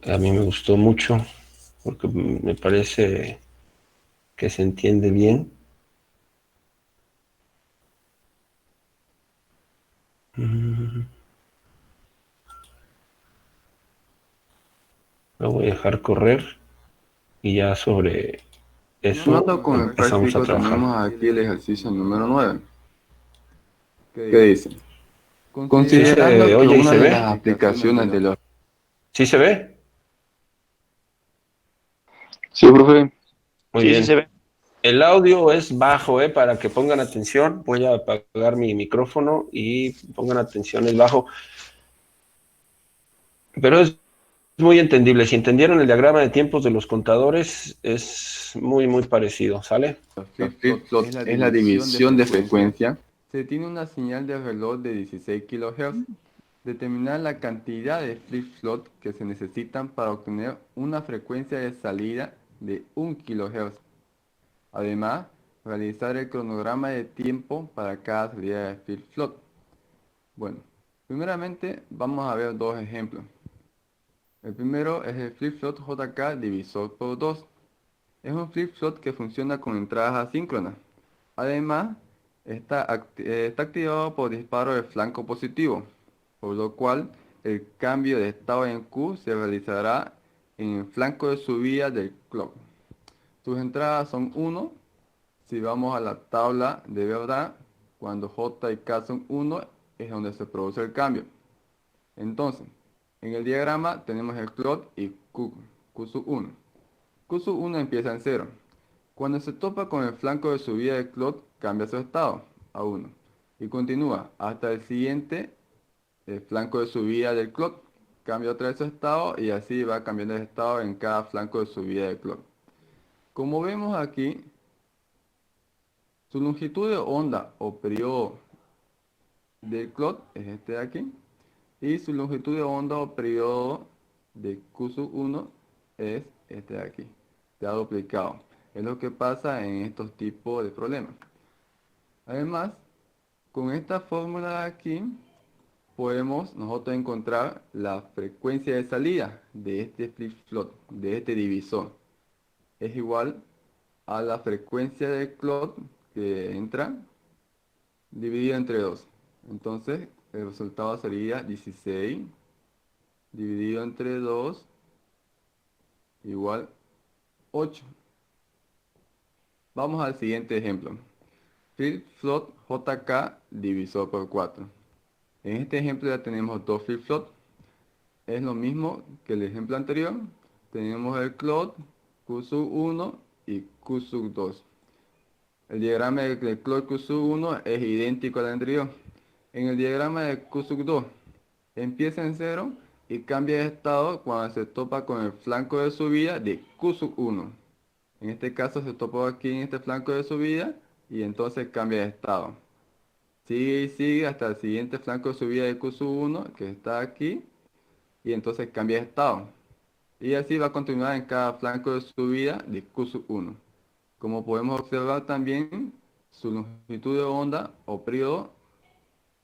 que a mí me gustó mucho porque me parece que se entiende bien. Lo voy a dejar correr y ya sobre eso Continuando con el empezamos a práctico, trabajar. tenemos aquí el ejercicio número 9, que dice, considerando que Oye, ¿y una se de ve? las aplicaciones de los... ¿Sí se ve? Sí, profe. Muy Sí, bien. sí se ve. El audio es bajo, para que pongan atención. Voy a apagar mi micrófono y pongan atención, es bajo. Pero es muy entendible. Si entendieron el diagrama de tiempos de los contadores, es muy, muy parecido. ¿Sale? flip-flop es la división de frecuencia. Se tiene una señal de reloj de 16 kHz. Determinar la cantidad de flip-flop que se necesitan para obtener una frecuencia de salida de 1 kHz. Además, realizar el cronograma de tiempo para cada salida de flip-flop. Bueno, primeramente vamos a ver dos ejemplos. El primero es el flip-flop JK divisor por 2. Es un flip-flop que funciona con entradas asíncronas. Además, está activado por disparo de flanco positivo, por lo cual el cambio de estado en Q se realizará en el flanco de subida del clock. Sus entradas son 1. Si vamos a la tabla de verdad, cuando J y K son 1 es donde se produce el cambio. Entonces, en el diagrama tenemos el clock y Q sub 1. Q sub 1 empieza en 0. Cuando se topa con el flanco de subida del clock, cambia su estado a 1 y continúa hasta el siguiente flanco de subida del clock. cambia otra vez su estado y así va cambiando de estado en cada flanco de subida de clock. Como vemos aquí, su longitud de onda o periodo del clock es este de aquí, y su longitud de onda o periodo de Q1 es este de aquí. Se ha duplicado. Es lo que pasa en estos tipos de problemas. Además, con esta fórmula de aquí, podemos nosotros encontrar la frecuencia de salida de este flip-flop, de este divisor. Es igual a la frecuencia de clock que entra dividido entre 2. Entonces, el resultado sería 16 dividido entre 2 igual 8. Vamos al siguiente ejemplo. Flip-flop JK divisor por 4. En este ejemplo ya tenemos dos flip-flops. Es lo mismo que el ejemplo anterior. Tenemos el clock Q1 y Q2. El diagrama del clock Q1 es idéntico al anterior. En el diagrama de Q2 empieza en 0 y cambia de estado cuando se topa con el flanco de subida de Q1. En este caso se topó aquí en este flanco de subida y entonces cambia de estado. Sigue y sigue hasta el siguiente flanco de subida de Q1 que está aquí y entonces cambia de estado. Y así va a continuar en cada flanco de subida de Q1. Como podemos observar también, su longitud de onda o periodo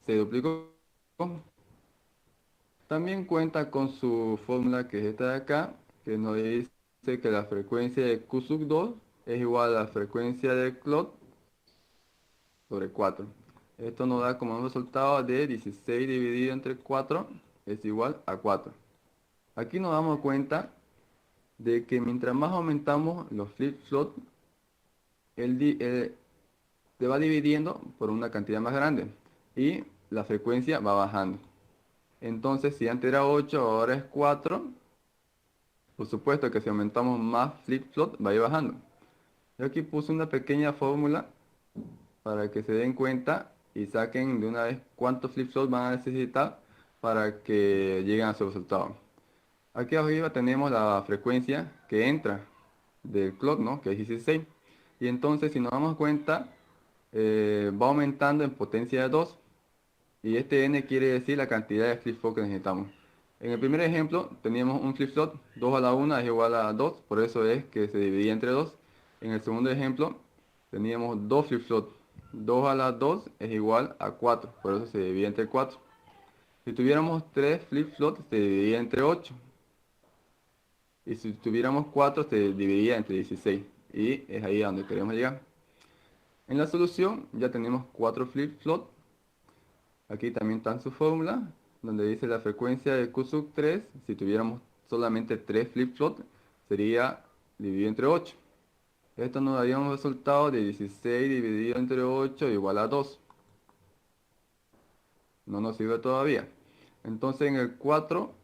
se duplicó. También cuenta con su fórmula que es esta de acá, que nos dice que la frecuencia de Q2 es igual a la frecuencia del clock sobre 4. Esto nos da como un resultado de 16 dividido entre 4 es igual a 4. Aquí nos damos cuenta de que mientras más aumentamos los flip-flops, se va dividiendo por una cantidad más grande y la frecuencia va bajando. Entonces, si antes era 8, ahora es 4. Por supuesto que si aumentamos más flip-flop, va a ir bajando. Yo aquí puse una pequeña fórmula para que se den cuenta y saquen de una vez cuántos flip-flops van a necesitar para que lleguen a su resultado. Aquí arriba tenemos la frecuencia que entra del clock, ¿no? Que es 16. Y entonces, si nos damos cuenta, va aumentando en potencia de 2. Y este n quiere decir la cantidad de flip-flops que necesitamos. En el primer ejemplo teníamos un flip-flop, 2 a la 1 es igual a 2, por eso es que se dividía entre 2. En el segundo ejemplo teníamos 2 flip-flops, 2 a la 2 es igual a 4, por eso se divide entre 4. Si tuviéramos 3 flip-flops se dividía entre 8. Y si tuviéramos 4 se dividiría entre 16. Y es ahí a donde queremos llegar. En la solución ya tenemos 4 flip-flops. Aquí también está su fórmula, donde dice la frecuencia de Q3. Si tuviéramos solamente 3 flip-flops, sería dividido entre 8. Esto nos daría un resultado de 16 dividido entre 8 igual a 2. No nos sirve todavía. Entonces en el cuarto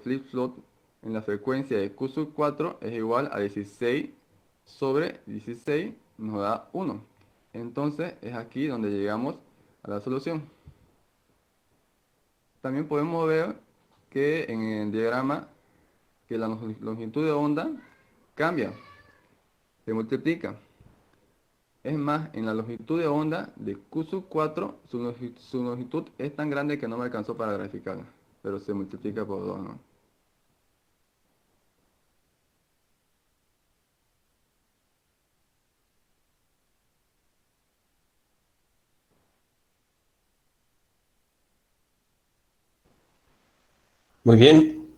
flip-flop, en la frecuencia de Q4 es igual a 16 sobre 16, nos da 1. Entonces es aquí donde llegamos a la solución. También podemos ver que en el diagrama que la longitud de onda cambia, se multiplica. Es más, en la longitud de onda de Q4, su longitud es tan grande que no me alcanzó para graficarla, pero se multiplica por 2, ¿no? Muy bien.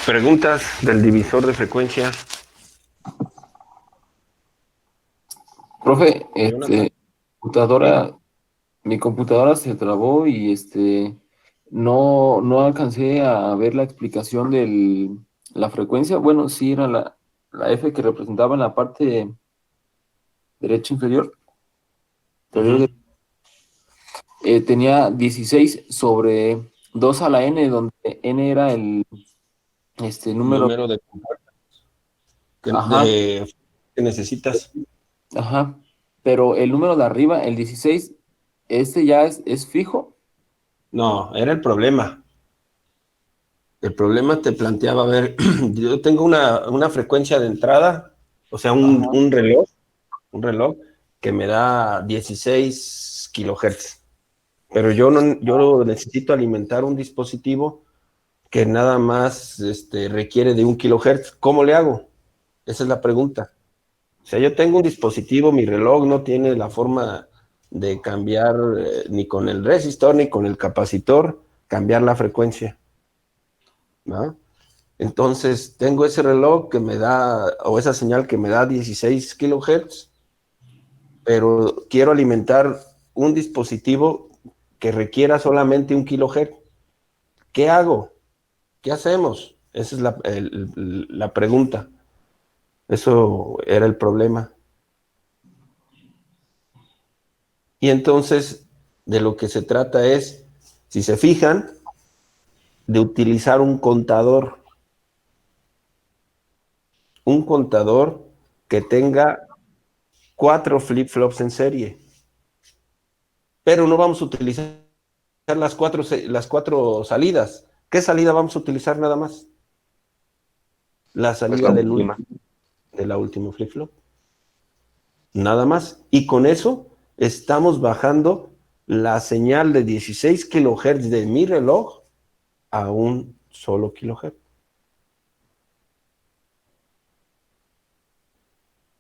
Preguntas del divisor de frecuencia. Profe, mi computadora se trabó y no alcancé a ver la explicación de la frecuencia. Bueno, sí era la F que representaba en la parte derecha inferior. Tenía 16 sobre 2 a la n, donde n era el número de Ajá. que necesitas. Ajá, pero el número de arriba, el 16, ya es fijo. No, era el problema. El problema te planteaba, a ver, yo tengo una frecuencia de entrada, o sea, un reloj que me da 16 kilohertz. Pero yo necesito alimentar un dispositivo que nada más requiere de 1 kilohertz. ¿Cómo le hago? Esa es la pregunta. O sea, yo tengo un dispositivo, mi reloj no tiene la forma de cambiar ni con el resistor ni con el capacitor, cambiar la frecuencia, ¿no? Entonces, tengo ese reloj que me da, o esa señal que me da 16 kilohertz, pero quiero alimentar un dispositivo que requiera solamente 1 kilohertz. ¿Qué hago? ¿Qué hacemos? Esa es la pregunta. Eso era el problema. Y entonces, de lo que se trata es, si se fijan, de utilizar un contador. Un contador que tenga 4 flip-flops en serie. Pero no vamos a utilizar las cuatro salidas. ¿Qué salida vamos a utilizar nada más? La salida de la última flip-flop. Nada más. Y con eso estamos bajando la señal de 16 kilohertz de mi reloj a un solo kilohertz.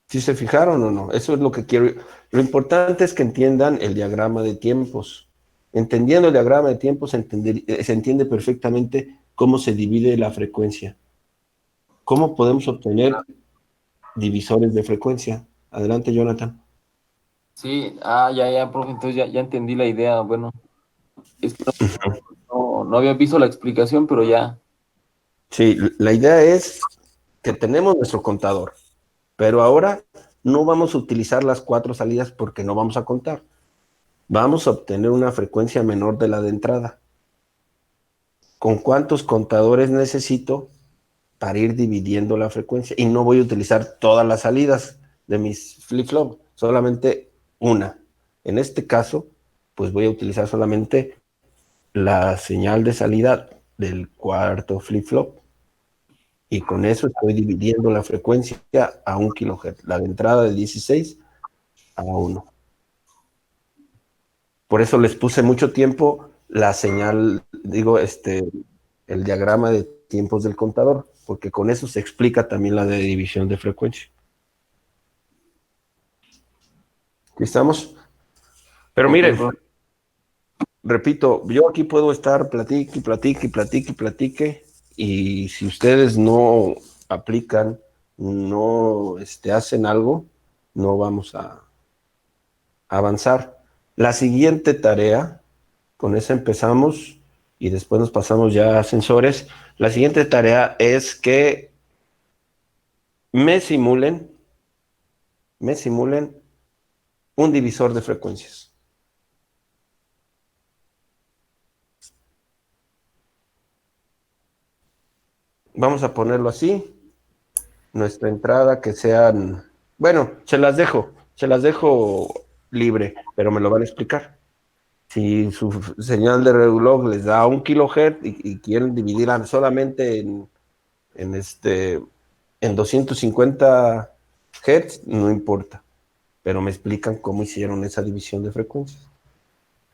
¿Sí se fijaron o no? Eso es lo que quiero. Lo importante es que entiendan el diagrama de tiempos. Entendiendo el diagrama de tiempos, se entiende perfectamente cómo se divide la frecuencia. ¿Cómo podemos obtener divisores de frecuencia? Adelante, Jonathan. Sí, ya, profe, entonces ya entendí la idea. Bueno, es que no había visto la explicación, pero ya. Sí, la idea es que tenemos nuestro contador, pero ahora no vamos a utilizar las 4 salidas porque no vamos a contar. Vamos a obtener una frecuencia menor de la de entrada. ¿Con cuántos contadores necesito para ir dividiendo la frecuencia? Y no voy a utilizar todas las salidas de mis flip-flop, solamente una. En este caso, pues voy a utilizar solamente la señal de salida del cuarto flip-flop. Y con eso estoy dividiendo la frecuencia a 1 kilohertz. La de entrada de 16 a 1. Por eso les puse mucho tiempo la señal, el diagrama de tiempos del contador, porque con eso se explica también la de división de frecuencia. ¿Aquí estamos? Pero miren, repito, yo aquí puedo estar platique, y si ustedes no aplican, no hacen algo, no vamos a avanzar. La siguiente tarea, con esa empezamos y después nos pasamos ya a sensores. La siguiente tarea es que me simulen un divisor de frecuencias. Vamos a ponerlo así. Nuestra entrada que sean, bueno, se las dejo libre, pero me lo van a explicar. Si su señal de reloj les da 1 kilohertz y quieren dividirla solamente en 250 hertz, no importa, pero me explican cómo hicieron esa división de frecuencias.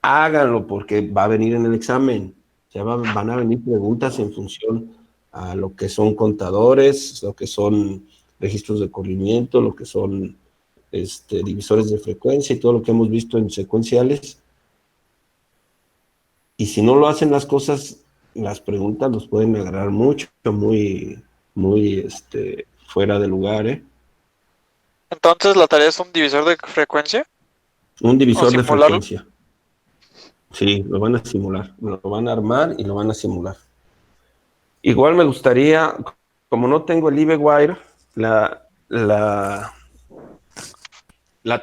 Háganlo porque va a venir en el examen. O sea, van a venir preguntas en función a lo que son contadores, lo que son registros de corrimiento, lo que son divisores de frecuencia y todo lo que hemos visto en secuenciales. Y si no lo hacen las cosas, las preguntas los pueden agarrar mucho, muy fuera de lugar, ¿eh? Entonces, ¿la tarea es un divisor de frecuencia? Un divisor de simularlo? frecuencia. Sí, lo van a simular, lo van a armar y lo van a simular. Igual me gustaría, como no tengo el IBWire, la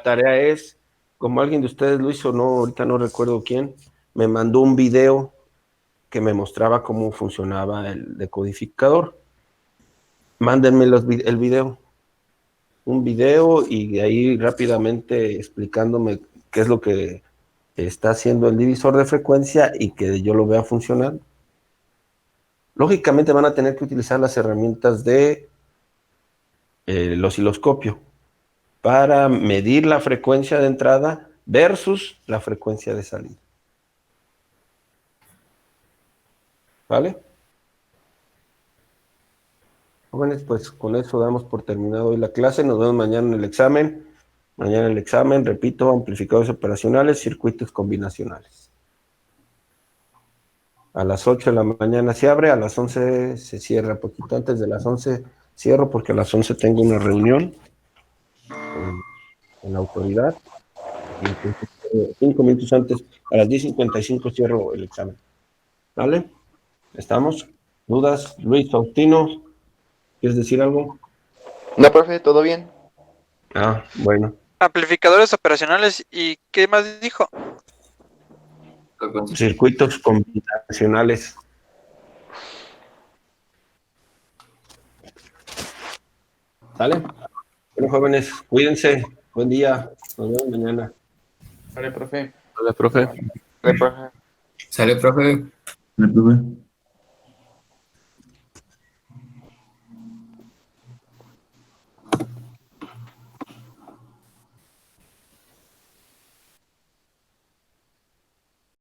tarea es, como alguien de ustedes lo hizo, no, ahorita no recuerdo quién, me mandó un video que me mostraba cómo funcionaba el decodificador. Mándenme el video. Un video y de ahí rápidamente explicándome qué es lo que está haciendo el divisor de frecuencia y que yo lo vea funcionar. Lógicamente van a tener que utilizar las herramientas de el osciloscopio para medir la frecuencia de entrada versus la frecuencia de salida. ¿Vale? Jóvenes, pues con eso damos por terminado hoy la clase. Nos vemos mañana en el examen. Mañana el examen, repito, amplificadores operacionales, circuitos combinacionales. A las 8 de la mañana se abre, a las 11 se cierra. Poquito antes de las 11 cierro porque a las 11 tengo una reunión en la autoridad. Y entonces, 5 minutos antes, a las 10:55 cierro el examen. ¿Vale? ¿Estamos? ¿Dudas? Luis, Faustino, ¿quieres decir algo? No, profe, todo bien. Ah, bueno. Amplificadores operacionales y ¿qué más dijo? Circuitos combinacionales. ¿Sale? Bueno, jóvenes, cuídense. Buen día. Nos vemos mañana. Vale, profe. Hola, profe. Sale, profe. Profe.